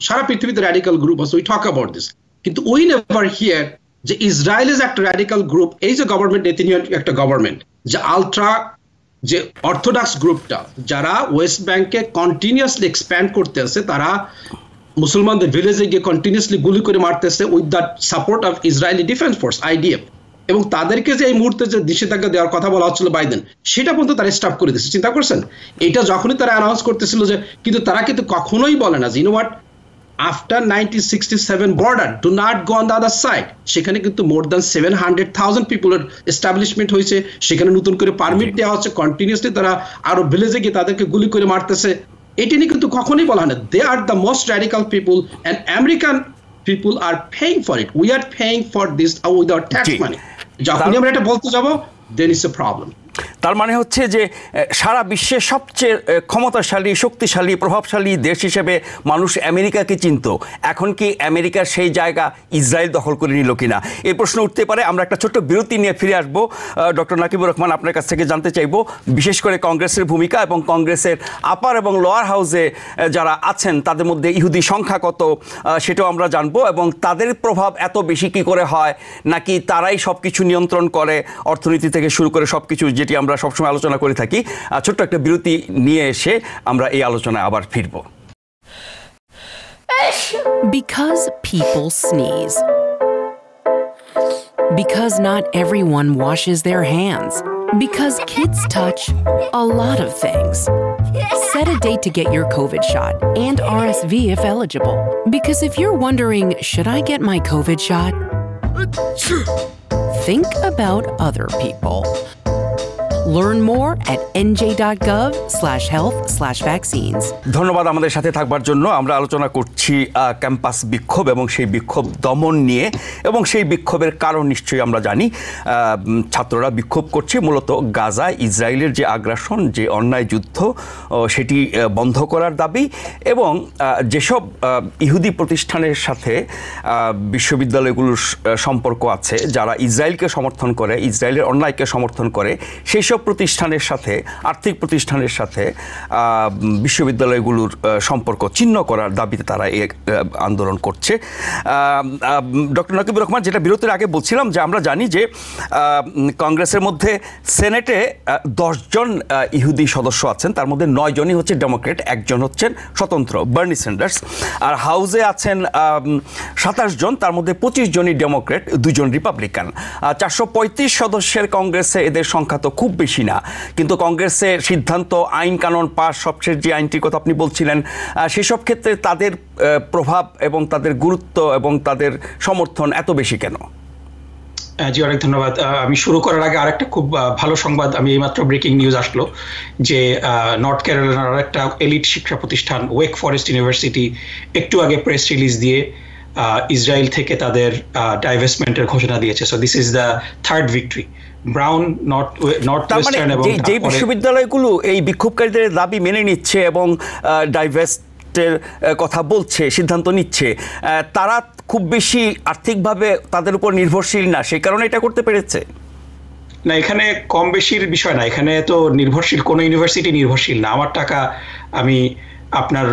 সারা পৃথিবীতে র্যাডিক্যাল গ্রুপ আছে, উই টক অ্যাবাউট দিস। কিন্তু উই নেভার হিয়ার যে ইসরায়েল ইজ একটা র্যাডিক্যাল গ্রুপ। এই যে গভর্নমেন্ট, নেতানিয়াহু একটা গভর্নমেন্ট, যে আলট্রা যে অর্থোডক্স গ্রুপটা, যারা ওয়েস্ট ব্যাংকে কন্টিনিউয়াসলি এক্সপ্যান্ড করতে আছে, তারা মুসলমানদের ভিলেজে গিয়ে কন্টিনিউয়াসলি গুলি করে মারতেছে with the support of Israeli defence force, IDF। এবং তাদেরকে যে এই মুহূর্তে যে নিষেধাজ্ঞা দেওয়ার কথা বলা হচ্ছিল বাইডেন, সেটা পর্যন্ত তারা স্টপ করে দিচ্ছে। চিন্তা করছেন? এটা যখনই তারা অ্যানাউন্স করতেছিল যে, কিন্তু তারা কিন্তু কখনোই বলে না যে you know what, after 1967 border do not go on the other side. সেখানে কিন্তু মোর দ্যান 700,000 পিপলের এস্টাবলিশমেন্ট হয়েছে, সেখানে নতুন করে পারমিট দেওয়া হচ্ছে, কন্টিনিউসলি তারা আরো ভিলেজে গিয়ে তাদেরকে গুলি করে মারতেছে। এটি নিয়ে কিন্তু কখনোই বলা হয় না। They are the most radical people and American people are paying for it. We are paying for this with our tax money. যখনই আমরা এটা বলতে যাব, দেন ইটস এ প্রবলেম। তার মানে হচ্ছে যে সারা বিশ্বের সবচেয়ে ক্ষমতাশালী, শক্তিশালী, প্রভাবশালী দেশ হিসেবে মানুষ আমেরিকাকে চিনত। এখন কি আমেরিকার সেই জায়গা ইসরায়েল দখল করে নিল কিনা, এই প্রশ্ন উঠতে পারে। আমরা একটা ছোট্ট বিরতি নিয়ে ফিরে আসব। ডক্টর নাকিবুর রহমান, আপনার কাছ থেকে জানতে চাইব বিশেষ করে কংগ্রেসের ভূমিকা এবং কংগ্রেসের আপার এবং লোয়ার হাউসে যারা আছেন তাদের মধ্যে ইহুদি সংখ্যা কত, সেটাও আমরা জানবো, এবং তাদের প্রভাব এত বেশি কি করে হয়, নাকি তারাই সব কিছু নিয়ন্ত্রণ করে, অর্থনীতি থেকে শুরু করে সব কিছু, যেটি আমরা সবসময় আলোচনা করে থাকি। ছোট্ট একটা বিরতি নিয়ে এসে আমরা এই আলোচনায় আবার ফিরব। Because people sneeze. Because not everyone washes their hands. Because kids touch a lot of things. Set a date to get your COVID shot and RSV if eligible. Because if you're wondering, should I get my COVID shot? Think about other people. Learn more at nj.gov/health/vaccines. ধন্যবাদ আমাদের সাথে থাকবার জন্য। আমরা আলোচনা করছি campus বিক্ষোভ এবং সেই বিক্ষোভ দমন নিয়ে, এবং সেই বিক্ষোভের কারণ নিশ্চয়ই আমরা জানি। ছাত্ররা বিক্ষোভ করছে মূলত গাজায় ইসরায়েলের যে আগ্রাসন, যে অন্যায় যুদ্ধ, সেটি বন্ধ করার দাবি, এবং যেসব ইহুদি প্রতিষ্ঠানের সাথে বিশ্ববিদ্যালয়গুলোর সম্পর্ক আছে, যারা ইসরায়েলকে সমর্থন করে, ইসরায়েলের অন্যায়কে সমর্থন করে, সেই সব প্রতিষ্ঠানের সাথে, আর্থিক প্রতিষ্ঠানের সাথে বিশ্ববিদ্যালয়গুলোর সম্পর্ক ছিন্ন করার দাবিতে তারা এই আন্দোলন করছে। ডক্টর নাকিবুর রহমান, যেটা বিরতির আগে বলছিলাম যে আমরা জানি যে কংগ্রেসের মধ্যে সেনেটে 10 জন ইহুদি সদস্য আছেন, তার মধ্যে 9 জনই হচ্ছে ডেমোক্রেট, 1 জন হচ্ছেন স্বতন্ত্র বার্নি স্যান্ডার্স। আর হাউসে আছেন 27 জন, তার মধ্যে 25 জনই ডেমোক্রেট, 2 জন রিপাবলিকান। 435 সদস্যের কংগ্রেসে এদের সংখ্যা তো খুব বেশি না, কিন্তু কংগ্রেসের সিদ্ধান্ত, আইন কানুন পাস, সবশেষ যে আইনটির কথা আপনি বলছিলেন, সেসব ক্ষেত্রে তাদের প্রভাব এবং তাদের গুরুত্ব এবং তাদের সমর্থন এত বেশি কেন? জি, অনেক ধন্যবাদ। আমি শুরু করার আগে আরেকটা খুব ভালো সংবাদ, আমি এইমাত্র ব্রেকিং নিউজ আসলো যে নর্থ ক্যারোলাইনার একটা এলিট শিক্ষা প্রতিষ্ঠান ওয়েক ফরেস্ট ইউনিভার্সিটি একটু আগে প্রেস রিলিজ দিয়ে ইসরায়েল থেকে তাদের ডাইভেস্টমেন্টের ঘোষণা দিয়েছে। So this is the third victory. Brown, north western এবং যে বিশ্ববিদ্যালয়গুলো এই বিক্ষোভকারীদের দাবি মেনে নিচ্ছে এবং ডাইভেস্টের কথা বলছে, সিদ্ধান্ত নিচ্ছে, তারা খুব বেশি আর্থিকভাবে তাদের উপর নির্ভরশীল না, সেই কারণে এটা করতে পেরেছে না। এখানে কম বেশির বিষয় না, এখানে তো নির্ভরশীল কোনো ইউনিভার্সিটি নির্ভরশীল না। আমার টাকা আমি আপনার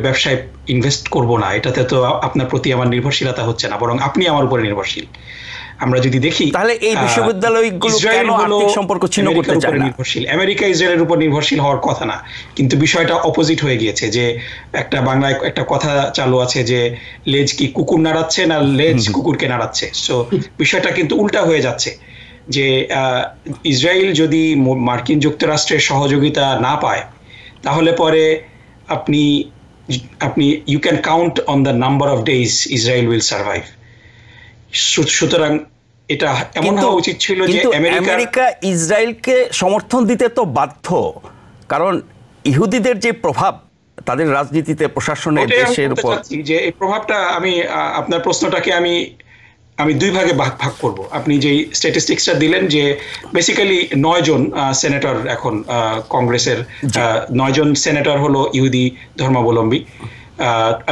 ব্যবসায় ইনভেস্ট করব না, এটাতে তো আপনার প্রতি আমার নির্ভরশীলতা হচ্ছে না, বরং আপনি আমার উপরে নির্ভরশীল। আমরা যদি দেখি তাহলে এই বিশ্ববিদ্যালয়গুলো কেন আর্থিক সম্পর্ক ছিন্ন করতে চায় না? নির্ভরশীল, আমেরিকা ইসরায়েলের উপর নির্ভরশীল হওয়ার কথা না, কিন্তু বিষয়টা অপোজিট হয়ে গিয়েছে। যে একটা বাংলায় একটা কথা চালু আছে যে লেজ কি কুকুর নাড়াচ্ছে না লেজ কুকুরকে নাড়াচ্ছে। সো বিষয়টা কিন্তু উল্টা হয়ে যাচ্ছে, যে ইসরায়েল যদি মার্কিন যুক্তরাষ্ট্রের সহযোগিতা না পায়, তাহলে পরে আপনি you can count on the number of days Israel will survive. সুতরাং এটা এমন হওয়া উচিত ছিল যে আমেরিকা ইসরায়েলকে সমর্থন দিতে তো বাধ্য, কারণ ইহুদিদের যে প্রভাব তাদের রাজনীতিতে, প্রশাসনে, দেশের উপর, যে এই প্রভাবটা আমি আপনার প্রশ্নটাকে আমি দুই ভাগে ভাগ করব। আপনি যে স্ট্যাটিস্টিক্সটা দিলেন যে বেসিক্যালি 9 জন সেনেটর এখন কংগ্রেসের, 9 জন সেনেটর হলো ইহুদি ধর্মাবলম্বী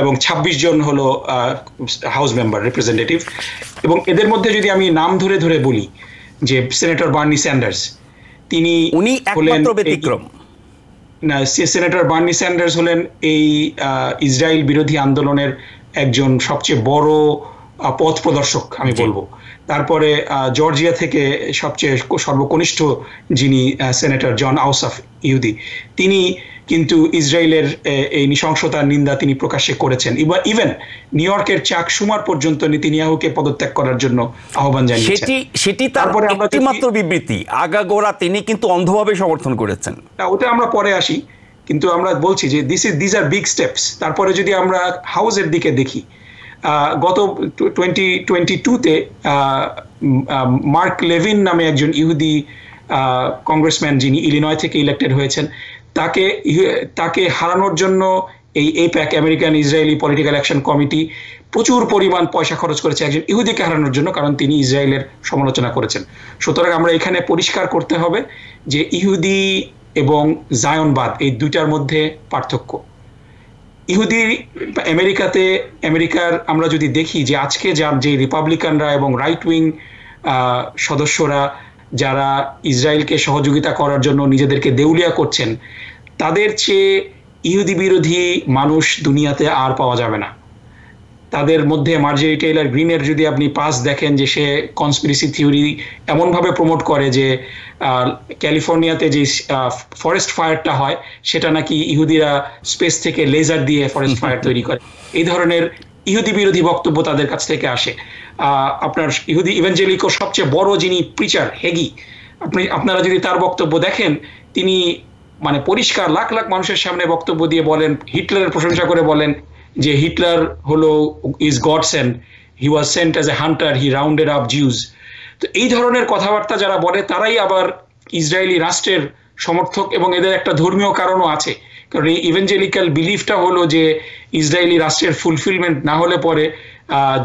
এবং 26 জন হলো হাউস মেম্বার, রিপ্রেজেন্টেটিভ। এবং এদের মধ্যে যদি আমি নাম ধরে ধরে বলি, যে সেনেটর বার্নি স্যান্ডার্স, উনি একমাত্র ব্যতিক্রম না। সেনেটর বার্নি স্যান্ডার্স হলেন এই ইসরায়েল বিরোধী আন্দোলনের একজন সবচেয়ে বড় পথ প্রদর্শক আমি বলবো। তারপরে জর্জিয়া থেকে সবচেয়ে সর্বকনিষ্ঠ যিনি সেনেটর জন আউসাফ, ইহুদি, তিনি কিন্তু ইসরায়েলের এই নৃশংসতার নিন্দা তিনি প্রকাশ্যে করেছেন। ইভেন নিউ ইয়র্কের চাক সুমার পর্যন্ত নেতানিয়াহুকে পদত্যাগ করার জন্য আহ্বান জানিয়েছেন। সেটি তারপরে একটিমাত্র বিবৃতি, আগাগোড়া তিনি কিন্তু অন্ধভাবে সমর্থন করেছেন। ওটা আমরা পরে আসি, কিন্তু আমরা বলছি যে দিস আর বিগ স্টেপস। তারপরে যদি আমরা হাউসের দিকে দেখি, গত 2022-তে মার্ক লেভিন নামে একজন ইহুদি কংগ্রেসম্যান, যিনি ইলিনয় থেকে ইলেক্টেড হয়েছেন, তাকে হারানোর জন্য এই AIPAC, American Israeli political action committee, প্রচুর পরিমাণ পয়সা খরচ করেছে একজন ইহুদিকে হারানোর জন্য, কারণ তিনি ইসরায়েলের সমালোচনা করেছেন। সুতরাং আমরা এখানে পরিষ্কার করতে হবে যে ইহুদি এবং জায়নবাদ এই দুইটার মধ্যে পার্থক্য। ইহুদি আমেরিকার আমরা যদি দেখি যে আজকে যে রিপাবলিকানরা এবং রাইট উইং সদস্যরা যারা ইসরায়েলকে সহযোগিতা করার জন্য নিজেদেরকে দেউলিয়া করছেন, তাদের চেয়ে ইহুদি বিরোধী মানুষ দুনিয়াতে আর পাওয়া যাবে না। তাদের মধ্যে মার্জেরি টেইলর গ্রিনের যদি আপনি পাস দেখেন, যে সে কনস্পিরেসি থিওরি এমনভাবে প্রমোট করে যে ক্যালিফোর্নিয়াতে যে ফরেস্ট ফায়ারটা হয়, সেটা নাকি ইহুদিরা স্পেস থেকে লেজার দিয়ে ফরেস্ট ফায়ার তৈরি করে। এই ধরনের ইহুদি বিরোধী বক্তব্য তাদের কাছ থেকে আসে। আপনার ইহুদি ইভাঞ্জেলিকো সবচেয়ে বড় যিনি প্রিচার, হেগি, আপনারা যদি তার বক্তব্য দেখেন, তিনি মানে পরিষ্কার লাখ লাখ মানুষের সামনে বক্তব্য দিয়ে বলেন, হিটলারের প্রশংসা করে বলেন যে হিটলার হলো is God sent, he was sent as a hunter, he rounded up Jews. তো এই ধরনের কথাবার্তা যারা বলে, তারাই আবার ইসরায়েলি রাষ্ট্রের সমর্থক এবং এদের একটা ধর্মীয় কারণও আছে, কারণ এই ইভেঞ্জেলিক্যাল বিলিফটা হলো যে ইসরায়েলি রাষ্ট্রের ফুলফিলমেন্ট না হলে পরে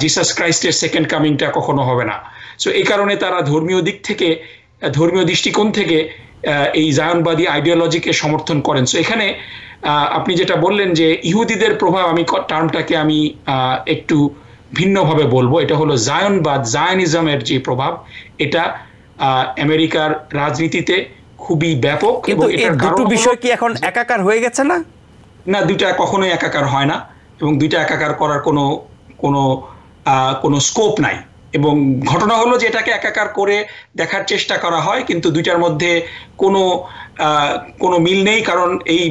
জিসাস ক্রাইস্টের সেকেন্ড কামিংটা কখনো হবে না। সো এই কারণে তারা ধর্মীয় দিক থেকে, ধর্মীয় দৃষ্টিকোণ থেকে এই জায়নবাদী আইডিওলজিকে সমর্থন করেন। সো এখানে আপনি যেটা বললেন যে ইহুদিদের প্রভাব, আমি টার্মটাকে আমি একটু ভিন্নভাবে বলবো, এটা হলো জায়নবাদ, জায়নিজমের যে প্রভাব, এটা আমেরিকার রাজনীতিতে খুবই ব্যাপক। কিন্তু এই দুটো বিষয় কি এখন একাকার হয়ে গেছে না? না, দুইটা কখনোই একাকার হয় না, এবং দুইটা একাকার করার কোনো স্কোপ নাই। এবং ঘটনা হলো যে এটাকে একাকার করে দেখার চেষ্টা করা হয়, কিন্তু দুইটার মধ্যে কোনো মিল নেই, কারণ এই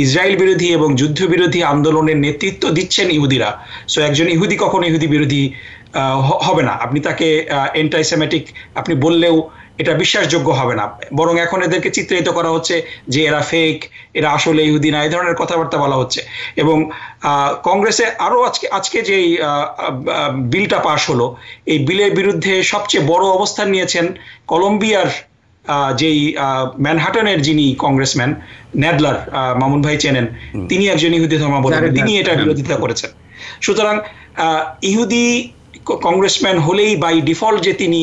ইসরায়েল বিরোধী এবং যুদ্ধ বিরোধী আন্দোলনের নেতৃত্ব দিচ্ছেন ইহুদিরা। সো একজন ইহুদি কখনো ইহুদি বিরোধী হবে না, আপনি তাকে অ্যান্টাইসেমেটিক আপনি বললেও এটা বিশ্বাসযোগ্য হবে না, বরং এখন এদেরকে চিত্রায়িত করা হচ্ছে যে এরা ফেক, এরা আসলে ইহুদি না, এই ধরনের কথাবার্তা বলা হচ্ছে। এবং কংগ্রেসে আরো আজকে যে বিলটা পাশ হলো, এই বিলের বিরুদ্ধে সবচেয়ে বড় অবস্থান নিয়েছেন কলম্বিয়ার যেই ম্যানহাটনের যিনি কংগ্রেসম্যান ন্যাডলার, মামুন ভাই চেনেন, তিনি একজন ইহুদি ধর্মাবলম্বী, তিনি এটা বিরোধিতা করেছেন। সুতরাং ইহুদি কংগ্রেসম্যান হলেই বাই ডিফল্ট যে তিনি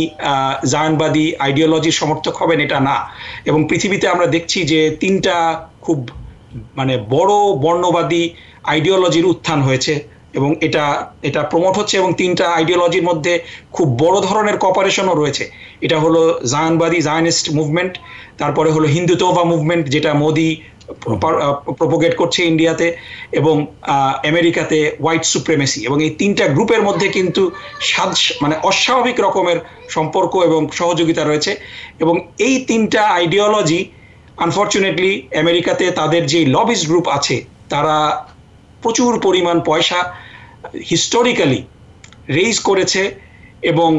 জায়নবাদী আইডিওলজির সমর্থক হবেন এটা না। এবং পৃথিবীতে আমরা দেখছি যে তিনটা খুব বড় বর্ণবাদী আইডিওলজির উত্থান হয়েছে এবং এটা প্রমোট হচ্ছে, এবং তিনটা আইডিওলজির মধ্যে খুব বড় ধরনের কপারেশনও রয়েছে। এটা হলো জায়নবাদী, জায়নিস্ট মুভমেন্ট, তারপরে হলো হিন্দুত্ববা মুভমেন্ট যেটা মোদি প্রপোগেট করছে ইন্ডিয়াতে, এবং আমেরিকাতে হোয়াইট সুপ্রিমেসি। এবং এই তিনটা গ্রুপের মধ্যে কিন্তু অস্বাভাবিক রকমের সম্পর্ক এবং সহযোগিতা রয়েছে। এবং এই তিনটা আইডিওলজি আনফর্চুনেটলি আমেরিকাতে তাদের যে লবিস্ট গ্রুপ আছে, তারা প্রচুর পরিমাণ পয়সা হিস্টোরিক্যালি রেইজ করেছে, এবং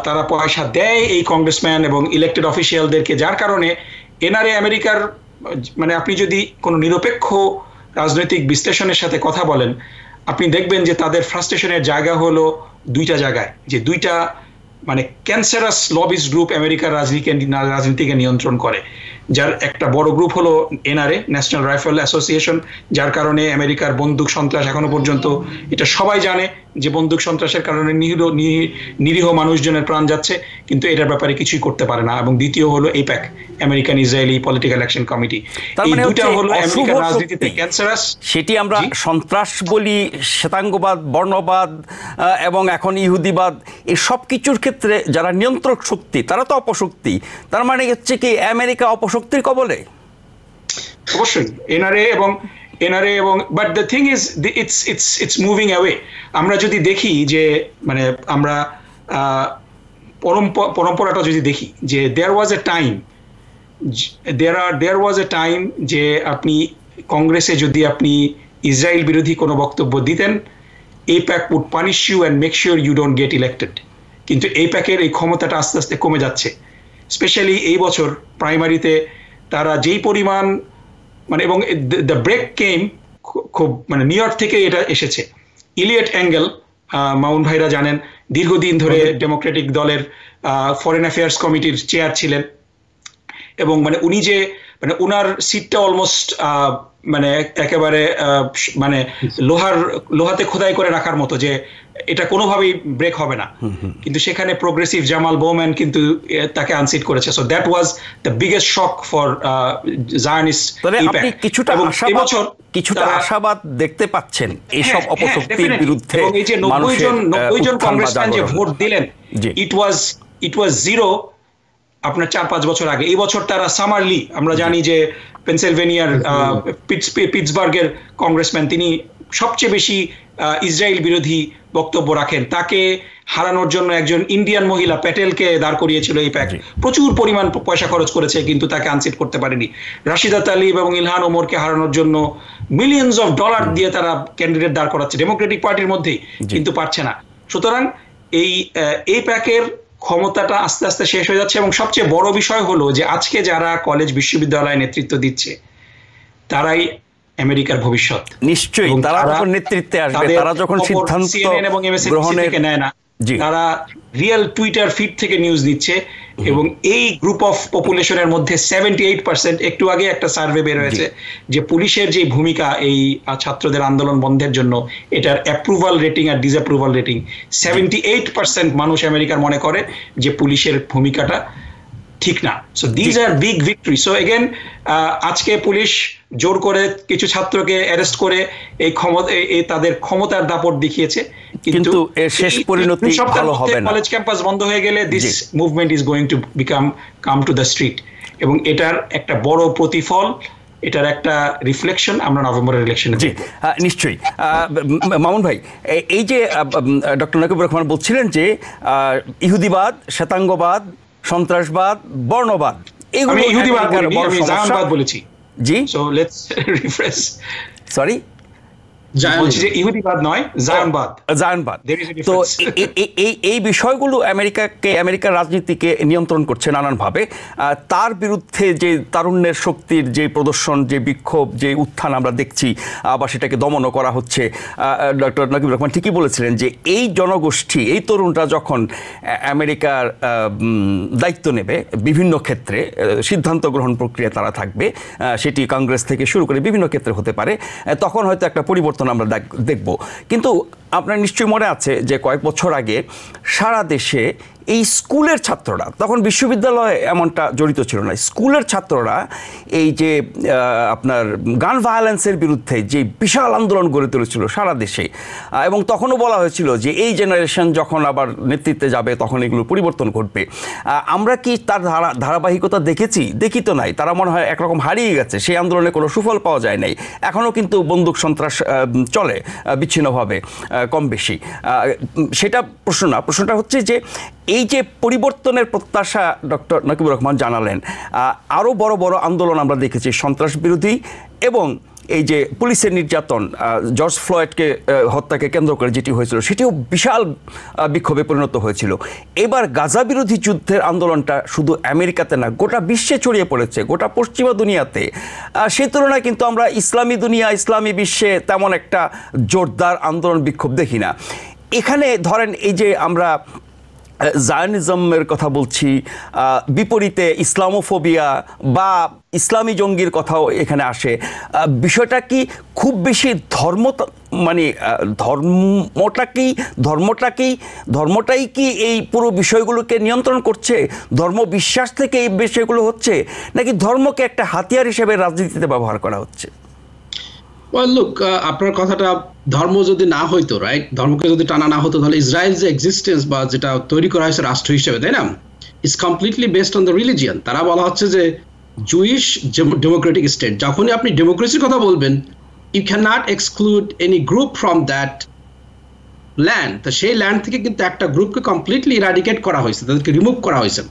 তারা পয়সা দেয় এই কংগ্রেসম্যান এবং ইলেক্টেড অফিসিয়ালদেরকে, যার কারণে এনআরএ আমেরিকার আপনি যদি কোনো নিরপেক্ষ রাজনৈতিক বিশ্লেষণের সাথে কথা বলেন, আপনি দেখবেন যে তাদের ফ্রাস্ট্রেশনের জায়গা হলো দুইটা জায়গায়, যে দুইটা ক্যান্সারাস লবিস্ট গ্রুপ আমেরিকার রাজনীতিকে নিয়ন্ত্রণ করে, যার একটা বড় গ্রুপ হলো এনআরএ, ন্যাশনাল রাইফেল অ্যাসোসিয়েশন, যার কারণে আমেরিকার বন্দুক সন্ত্রাস এখনো পর্যন্ত, এটা সবাই জানে যে বন্দুক সন্ত্রাসের কারণে নিরীহ মানুষজনের প্রাণ যাচ্ছে, কিন্তু এটার ব্যাপারে কিছুই করতে পারে না। এবং দ্বিতীয় হলো AIPAC, American Israeli political action committee. এই দুইটা হলো আমেরিকান রাজনীতিতে ক্যান্সারাস। সেটি আমরা সন্ত্রাস বলি, শ্বেতাঙ্গবাদ, বর্ণবাদ এবং এখন ইহুদিবাদ, এই সব কিছুর ক্ষেত্রে যারা নিয়ন্ত্রক শক্তি তারা তো অপশক্তি। তার মানে হচ্ছে কি আমেরিকা অপশক্তির কবলে? অবশ্যই এনআরএ এবং but the thing is it's moving away. আমরা যদি দেখি যে আমরা পরম্পরাটা যদি দেখি, যে দেয়ার ওয়াজ এ টাইম যে আপনি কংগ্রেসে যদি আপনি ইসরায়েল বিরোধী কোনো বক্তব্য দিতেন, AIPAC would punish you and make sure you don't get elected. কিন্তু AIPAC-এর এই ক্ষমতাটা আস্তে আস্তে কমে যাচ্ছে। স্পেশালি এই বছর প্রাইমারিতে তারা যেই পরিমাণ এবং দ্য ব্রেক কেম খুব নিউ ইয়র্ক থেকে এটা এসেছে। ইলিয়ট অ্যাঙ্গেল, মাউন ভাইরা জানেন, দীর্ঘদিন ধরে ডেমোক্রেটিক দলের ফরেন অ্যাফেয়ার্স কমিটির চেয়ার ছিলেন, এবং উনি যে উনার সিটটা অলমোস্ট একেবারে লোহাতে খোদাই করে রাখার মতো, যে এটা কোনোভাবেই ব্রেক হবে না। কিন্তু সেখানে প্রোগ্রেসিভ জামাল বোম্যান কিন্তু তাকে আনসিট করেছে। So that was the biggest shock for Zionist. আপনি কিছুটা আশাবাদ দেখতে পাচ্ছেন এইসব অপশক্তির বিরুদ্ধে? এই যে 90 জন কংগ্রেসম্যান যে ভোট দিলেন, ইট ওয়াজ জিরো আপনার 4-5 বছর আগে। এই বছর তারা সামারলি, আমরা জানি যে পেনসিলভেনিয়ার পিটসবার্গের কংগ্রেসম্যান, তিনি সবচেয়ে বেশি ইসরায়েল বিরোধী বক্তব্য রাখেন, তাকে হারানোর জন্য একজন ইন্ডিয়ান মহিলা প্যাটেলকে দাঁড় করিয়েছিল AIPAC। প্রচুর পরিমাণ পয়সা খরচ করেছে, কিন্তু তাকে আনসিট করতে পারেনি। রাশিদা তালিব এবং ইলহান ওমরকে হারানোর জন্য মিলিয়নস অফ ডলার দিয়ে তারা ক্যান্ডিডেট দাঁড় করাচ্ছে ডেমোক্রেটিক পার্টির মধ্যেই, কিন্তু পারছে না। সুতরাং এই AIPAC-এর ক্ষমতাটা আস্তে আস্তে শেষ হয়ে যাচ্ছে। এবং সবচেয়ে বড় বিষয় হলো যে আজকে যারা কলেজ বিশ্ববিদ্যালয়ে নেতৃত্ব দিচ্ছে, তারাই আমেরিকার ভবিষ্যৎ। নিশ্চয়ই তারা যখন নেতৃত্বে আসবে, তারা যখন সিদ্ধান্ত গ্রহণের নেয় না, তারা রিয়েল টুইটার ফিড থেকে নিউজ দিচ্ছে, এবং এই গ্রুপ অফ পপুলেশনের মধ্যে 78%, একটু আগে একটা সার্ভে বের হয়েছে যে পুলিশের যে ভূমিকা এই ছাত্রদের আন্দোলন বন্ধের জন্য, এটার অ্যাপ্রুভাল রেটিং আর ডিসঅ্যাপ্রুভাল রেটিং 78% মানুষ আমেরিকার মনে করে যে পুলিশের ভূমিকাটা ঠিক না। So these are big victory. So again আজকে পুলিশ জোর করে কিছু ছাত্রকে অ্যারেস্ট করে এই তাদের ক্ষমতার দাপট দেখিয়েছে, কিন্তু এর শেষ পরিণতি ভালো হবে না। কলেজ ক্যাম্পাস বন্ধ হয়ে গেলে this movement is going to come to the street, এবং এটার একটা বড় প্রতিফল, এটার একটা রিফ্লেকশন আমরা নভেম্বরের ইলেকশনে জি নিশ্চয়ই। মামুন ভাই, এই যে ডক্টর নাকিবুর রহমান বলছিলেন যে ইহুদিবাদ, শ্বেতাঙ্গবাদ, সন্ত্রাসবাদ, বর্ণবাদ, এগুলো ইহুদিবাদ বলেছি। জি, সো লেটস রিফ্রেশ। সরি, ইহুদিবাদ নয়, জায়নবাদ। তো এই বিষয়গুলো আমেরিকার রাজনীতিকে নিয়ন্ত্রণ করছে নানানভাবে। তার বিরুদ্ধে যে তারুণ্যের শক্তির যে প্রদর্শন, যে বিক্ষোভ, যে উত্থান আমরা দেখছি, আবার সেটাকে দমনও করা হচ্ছে। ডক্টর নাকিবুর রহমান ঠিকই বলেছিলেন যে এই জনগোষ্ঠী, এই তরুণরা যখন আমেরিকার দায়িত্ব নেবে, বিভিন্ন ক্ষেত্রে সিদ্ধান্ত গ্রহণ প্রক্রিয়া তারা থাকবে, সেটি কংগ্রেস থেকে শুরু করে বিভিন্ন ক্ষেত্রে হতে পারে, তখন হয়তো একটা পরিবর্তন আমরা দেখব। কিন্তু আপনার নিশ্চয়ই মনে আছে যে কয়েক বছর আগে সারা দেশে এই স্কুলের ছাত্ররা, তখন বিশ্ববিদ্যালয়ে এমনটা জড়িত ছিল না, স্কুলের ছাত্ররা এই যে আপনার গান ভায়োলেন্সের বিরুদ্ধে যে বিশাল আন্দোলন গড়ে তুলেছিল সারা দেশে, এবং তখনও বলা হয়েছিল যে এই জেনারেশন যখন আবার নেতৃত্বে যাবে তখন এগুলো পরিবর্তন ঘটবে। আমরা কি তার ধারাবাহিকতা দেখি তো নাই। তারা মনে হয় একরকম হারিয়ে গেছে, সেই আন্দোলনে কোনো সুফল পাওয়া যায় নাই। এখনও কিন্তু বন্দুক সন্ত্রাস চলে বিচ্ছিন্নভাবে কম বেশি। সেটা প্রশ্ন না, প্রশ্নটা হচ্ছে যে এই যে পরিবর্তনের প্রত্যাশা ডক্টর নাকিবুর রহমান জানালেন, আরও বড় বড় আন্দোলন আমরা দেখেছি সন্ত্রাস বিরোধী, এবং এই যে পুলিশের নির্যাতন, জর্জ ফ্লয়েডকে হত্যাকে কেন্দ্র করে যেটি হয়েছিল সেটিও বিশাল বিক্ষোভে পরিণত হয়েছিল। এবার গাজা বিরোধী যুদ্ধের আন্দোলনটা শুধু আমেরিকাতে না, গোটা বিশ্বে ছড়িয়ে পড়েছে, গোটা পশ্চিমা দুনিয়াতে। সেই তুলনায় কিন্তু আমরা ইসলামী দুনিয়া, ইসলামী বিশ্বে তেমন একটা জোরদার আন্দোলন বিক্ষোভ দেখি না। এখানে ধরেন এই যে আমরা জায়নিজমের কথা বলছি, বিপরীতে ইসলামোফোবিয়া বা ইসলামী জঙ্গির কথাও এখানে আসে। বিষয়টা কি খুব বেশি ধর্মটাই কি এই পুরো বিষয়গুলোকে নিয়ন্ত্রণ করছে? ধর্মবিশ্বাস থেকে এই বিষয়গুলো হচ্ছে, নাকি ধর্মকে একটা হাতিয়ার হিসেবে রাজনীতিতে ব্যবহার করা হচ্ছে? Well, look, আপনার কথাটা ধর্ম যদি না হইতো, রাইট, ধর্মকে যদি টানা না হতো, তাহলে ইসরায়েল যে এক্সিস্টেন্স বা যেটা তৈরি করা হয়েছে রাষ্ট্র হিসেবে, তাই না, is completely based on the religion. তারা বলা হচ্ছে যে জুইশ ডেমোক্রেটিক স্টেট। যখনই আপনি ডেমোক্রেসির কথা বলবেন, you can not exclude any group from that land. তো সেই ল্যান্ড থেকে কিন্তু একটা গ্রুপকে কমপ্লিটলি ইরাডিকেট করা হয়েছে, তাদেরকে রিমুভ করা হয়েছে।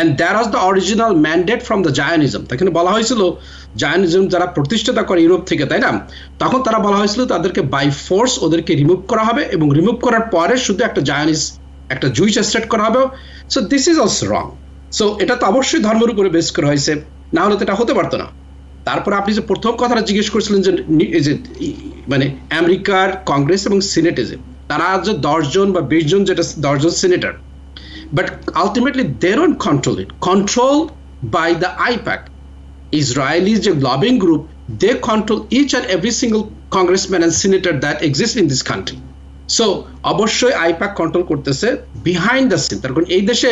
And that was the original mandate from the Zionism. এখানে বলা হয়েছিল জায়নিজম যারা প্রতিষ্ঠাতা করে ইউরোপ থেকে, তাই না, তখন তারা বলা হয়েছিল তাদেরকে বাই ফোর্স ওদেরকে রিমুভ করা হবে, এবং রিমুভ করার পরে শুধু একটা জুইশ স্টেট করা হবে। So this is also wrong. So এটা তো অবশ্যই ধর্মের উপরে বেস করা হয়েছে, না হলে তো এটা হতে পারতো না। তারপর আপনি যে প্রথম কথাটা জিজ্ঞেস করেছিলেন যে মানে আমেরিকার কংগ্রেস এবং সিনেটে যে তারা যে 10 জন বা 20 জন, যেটা 10 জন senator, but ultimately they don't control it. Controlled by the AIPAC, Israelis, a lobbying group, they control each and every single congressman and senator that exists in this country. So অবশ্যই AIPAC কন্ট্রোল করতেছে behind the scene. তার কারণ এই দেশে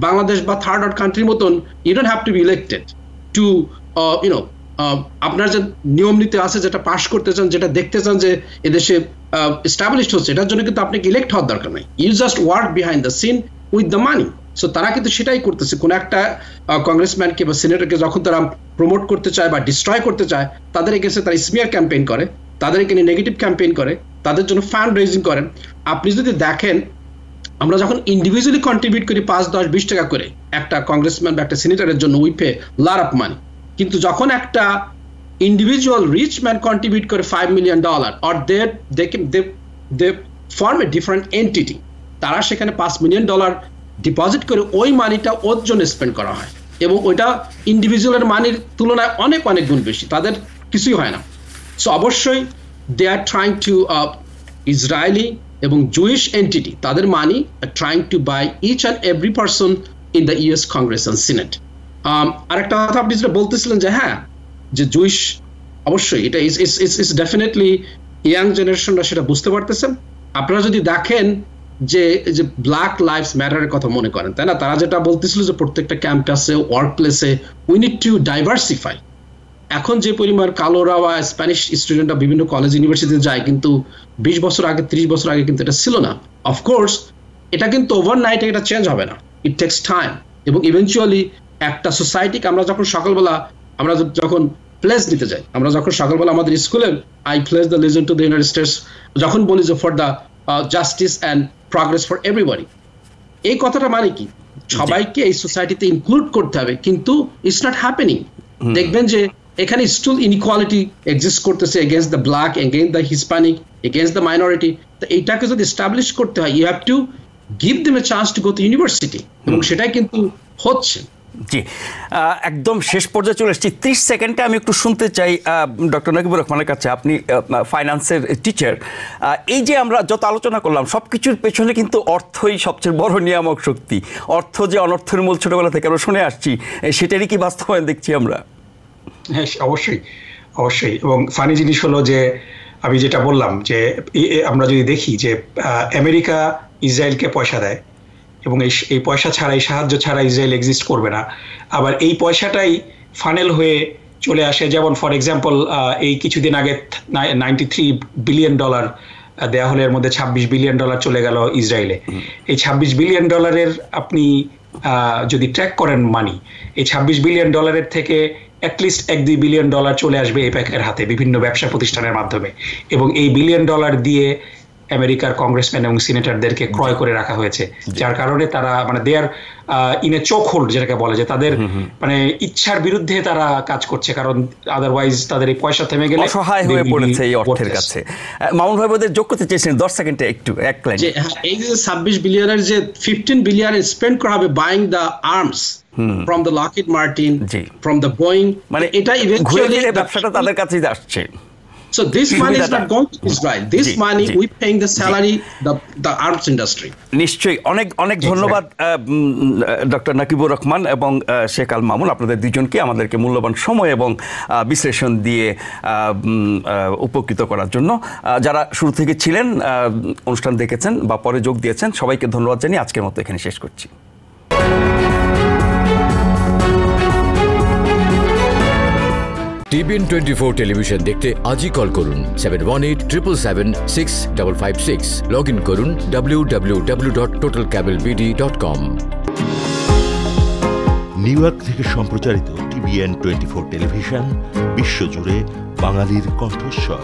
বাংলাদেশ বা third world কান্ট্রির মতন you don't have to be elected to আপনার যে নিয়ম নীতি আছে, যেটা পাস করতে চান, যেটা দেখতে চান যে এদেশে এস্টাবলিশড হচ্ছে, এটার জন্য কিন্তু আপনাকে ইলেক্ট হওয়ার দরকার নাই। You just work behind the scene with the money. So তারা কিন্তু সেটাই করতেছে। কোন একটা কংগ্রেসম্যানকে বা সিনেটরকে যখন তারা প্রমোট করতে চায় বা ডিস্ট্রয় করতে চায়, তাদের এগেন্সে তারা স্মিয়ার ক্যাম্পেইন করে, তাদেরকে নিয়ে নেগেটিভ ক্যাম্পেইন করে, তাদের জন্য ফান্ড রেজিং করেন। আপনি যদি দেখেন, আমরা যখন ইন্ডিভিজুয়ালি কন্ট্রিবিউট করি 5, 10, 20 টাকা করে একটা কংগ্রেসম্যান বা একটা সিনেটরের জন্য, উই পে লট অফ মানি। কিন্তু যখন একটা ইন্ডিভিজুয়াল রিচ ম্যান কন্ট্রিবিউট করে $5 million, or they form a different entity, তারা সেখানে $5 million ডিপোজিট করে ওই মানিটা ওর জন্য স্পেন্ড করা হয়, এবং ওইটা ইন্ডিভিজুয়ালের মানির তুলনায় অনেক অনেক গুণ বেশি, তাদের কিছুই হয় না। সো অবশ্যই they are trying to Israeli এবং জুইশ এন্টিটি তাদের money trying to buy each and every person in the US Congress and Senate. আরেকটা কথা আপনি যেটা বলতেছিলেন যে হ্যাঁ, যে জুইশ অবশ্যই এটা ইস ডেফিনেটলি ইয়াং জেনারেশনরা সেটা বুঝতে পারতেছেন। আপনারা যদি দেখেন যে ব্ল্যাক লাইভস ম্যাটারের কথা মনে করেন, তাই না, তারা যেটা বলতেছিল যে প্রত্যেকটা ক্যাম্পাসে ওয়ার্ক প্লেসে উই নিড টু ডাইভার্সিফাই। এখন যে পরিমাণ কালোরা বা স্প্যানিশ স্টুডেন্টরা বিভিন্ন কলেজ ইউনিভার্সিটিতে যায়, কিন্তু 20 বছর আগে 30 বছর আগে কিন্তু এটা ছিল না। অফকোর্স এটা কিন্তু ওভারনাইটে এটা চেঞ্জ হবে না, ইট টেক্স টাইম। এবং ইভেনচুয়ালি একটা সোসাইটিকে আমরা যখন সকালবেলা আমরা যখন প্লেস দিতে যাই, আমরা যখন সকালবেলা আমাদের স্কুলে I place the legend to the United states যখন বলি যে for the justice and progress for everybody, এই কথাটা মানে কি সবাইকে এই সোসাইটিতে ইনক্লুড করতে হবে, কিন্তু ইটস নট হ্যাপেনিং। দেখবেন যে এখানে স্টিল ইনইকুয়ালিটি এক্সিস্ট করতেছে against the black, against the Hispanic, against the minority. তো এইটাকে যদি এস্টাবলিশ করতে হয়, you have to give them a chance to go to university, এবং সেটাই কিন্তু হচ্ছে। জি, একদম শেষ পর্যায়ে চলে এসেছি। 30 সেকেন্ডে আমি একটু শুনতে চাই ডক্টর নাকিবুর রহমানের কাছে, আপনি ফাইন্যান্সের টিচার। এই যে আমরা যত আলোচনা করলাম সব কিছুর পেছনে কিন্তু অর্থই সবচেয়ে বড় নিয়ামক শক্তি। অর্থ যে অনর্থের মূল ছোটবেলা থেকে আমরা শুনে আসছি, সেটারই কি বাস্তবায়ন দেখছি আমরা? হ্যাঁ, অবশ্যই অবশ্যই। এবং ফানি জিনিস হলো যে আমি যেটা বললাম যে আমরা যদি দেখি যে আমেরিকা ইসরায়েলকে পয়সা দেয় এবং এই পয়সা ছাড়া, এই সাহায্য ছাড়া ইসরায়েল এক্সিস্ট করবে না। আবার এই পয়সাটাই ফানেল হয়ে চলে আসে, যেমন ফর এক্সাম্পল এই কিছুদিন আগে $93 বিলিয়ন দেওয়া হলে এর মধ্যে $26 বিলিয়ন চলে গেল ইসরায়েলে। এই $26 বিলিয়ন আপনি যদি ট্র্যাক করেন মানি, এই $26 বিলিয়ন থেকে অ্যাটলিস্ট $1-2 বিলিয়ন চলে আসবে এপ্যাকের হাতে বিভিন্ন ব্যবসা প্রতিষ্ঠানের মাধ্যমে, এবং এই $বিলিয়ন দিয়ে আমেরিকার কংগ্রেসম্যান এবং সিনেটরদেরকে ক্রয় করে রাখা হয়েছে, যার কারণে তারা মানে দেয়ার ইন এ চোখ হোল্ড, যেটাকে বলে যে তাদের মানে ইচ্ছার বিরুদ্ধে তারা কাজ করছে, কারণ আদারওয়াইজ তাদের এই পয়সা থেমে গেলে অসহায় হয়ে পড়েছে এই অর্থের কাছে। মামুন ভাই বোধহয় যোগ করতে চেয়েছেন 10 সেকেন্ডে একটু এক লাইন। এই যে 26 বিলিয়নের যে 15 বিলিয়ন স্পেন্ড করা হবে buying the arms from the Lockheed Martin, from the Boeing, মানে এটা ইভেন্টুয়ালি ব্যবসাটা তাদের কাছেই আসছে। So this money is not going to Israel. This money we paying the salary the arms industry. নিশ্চয়ই অনেক অনেক ধন্যবাদ ডক্টর নাকিবুর রহমান এবং শেখ আল মামুন, আপনাদের দুজনকে আমাদেরকে মূল্যবান সময় এবং বিশ্লেষণ দিয়ে উপকৃত করার জন্য। যারা শুরু থেকে ছিলেন, অনুষ্ঠান দেখেছেন বা পরে যোগ দিয়েছেন, সবাইকে ধন্যবাদ জানিয়ে আজকের মতো এখানে শেষ করছি। TBN 24 টেলিভিশন দেখতে আজই কল করুন 7187776556। লগ ইন করুন www.totalcablebd.com। নিউ ইয়র্ক থেকে সম্প্রচারিত TBN 24 টেলিভিশন বিশ্বজুড়ে বাঙালির কণ্ঠস্বর।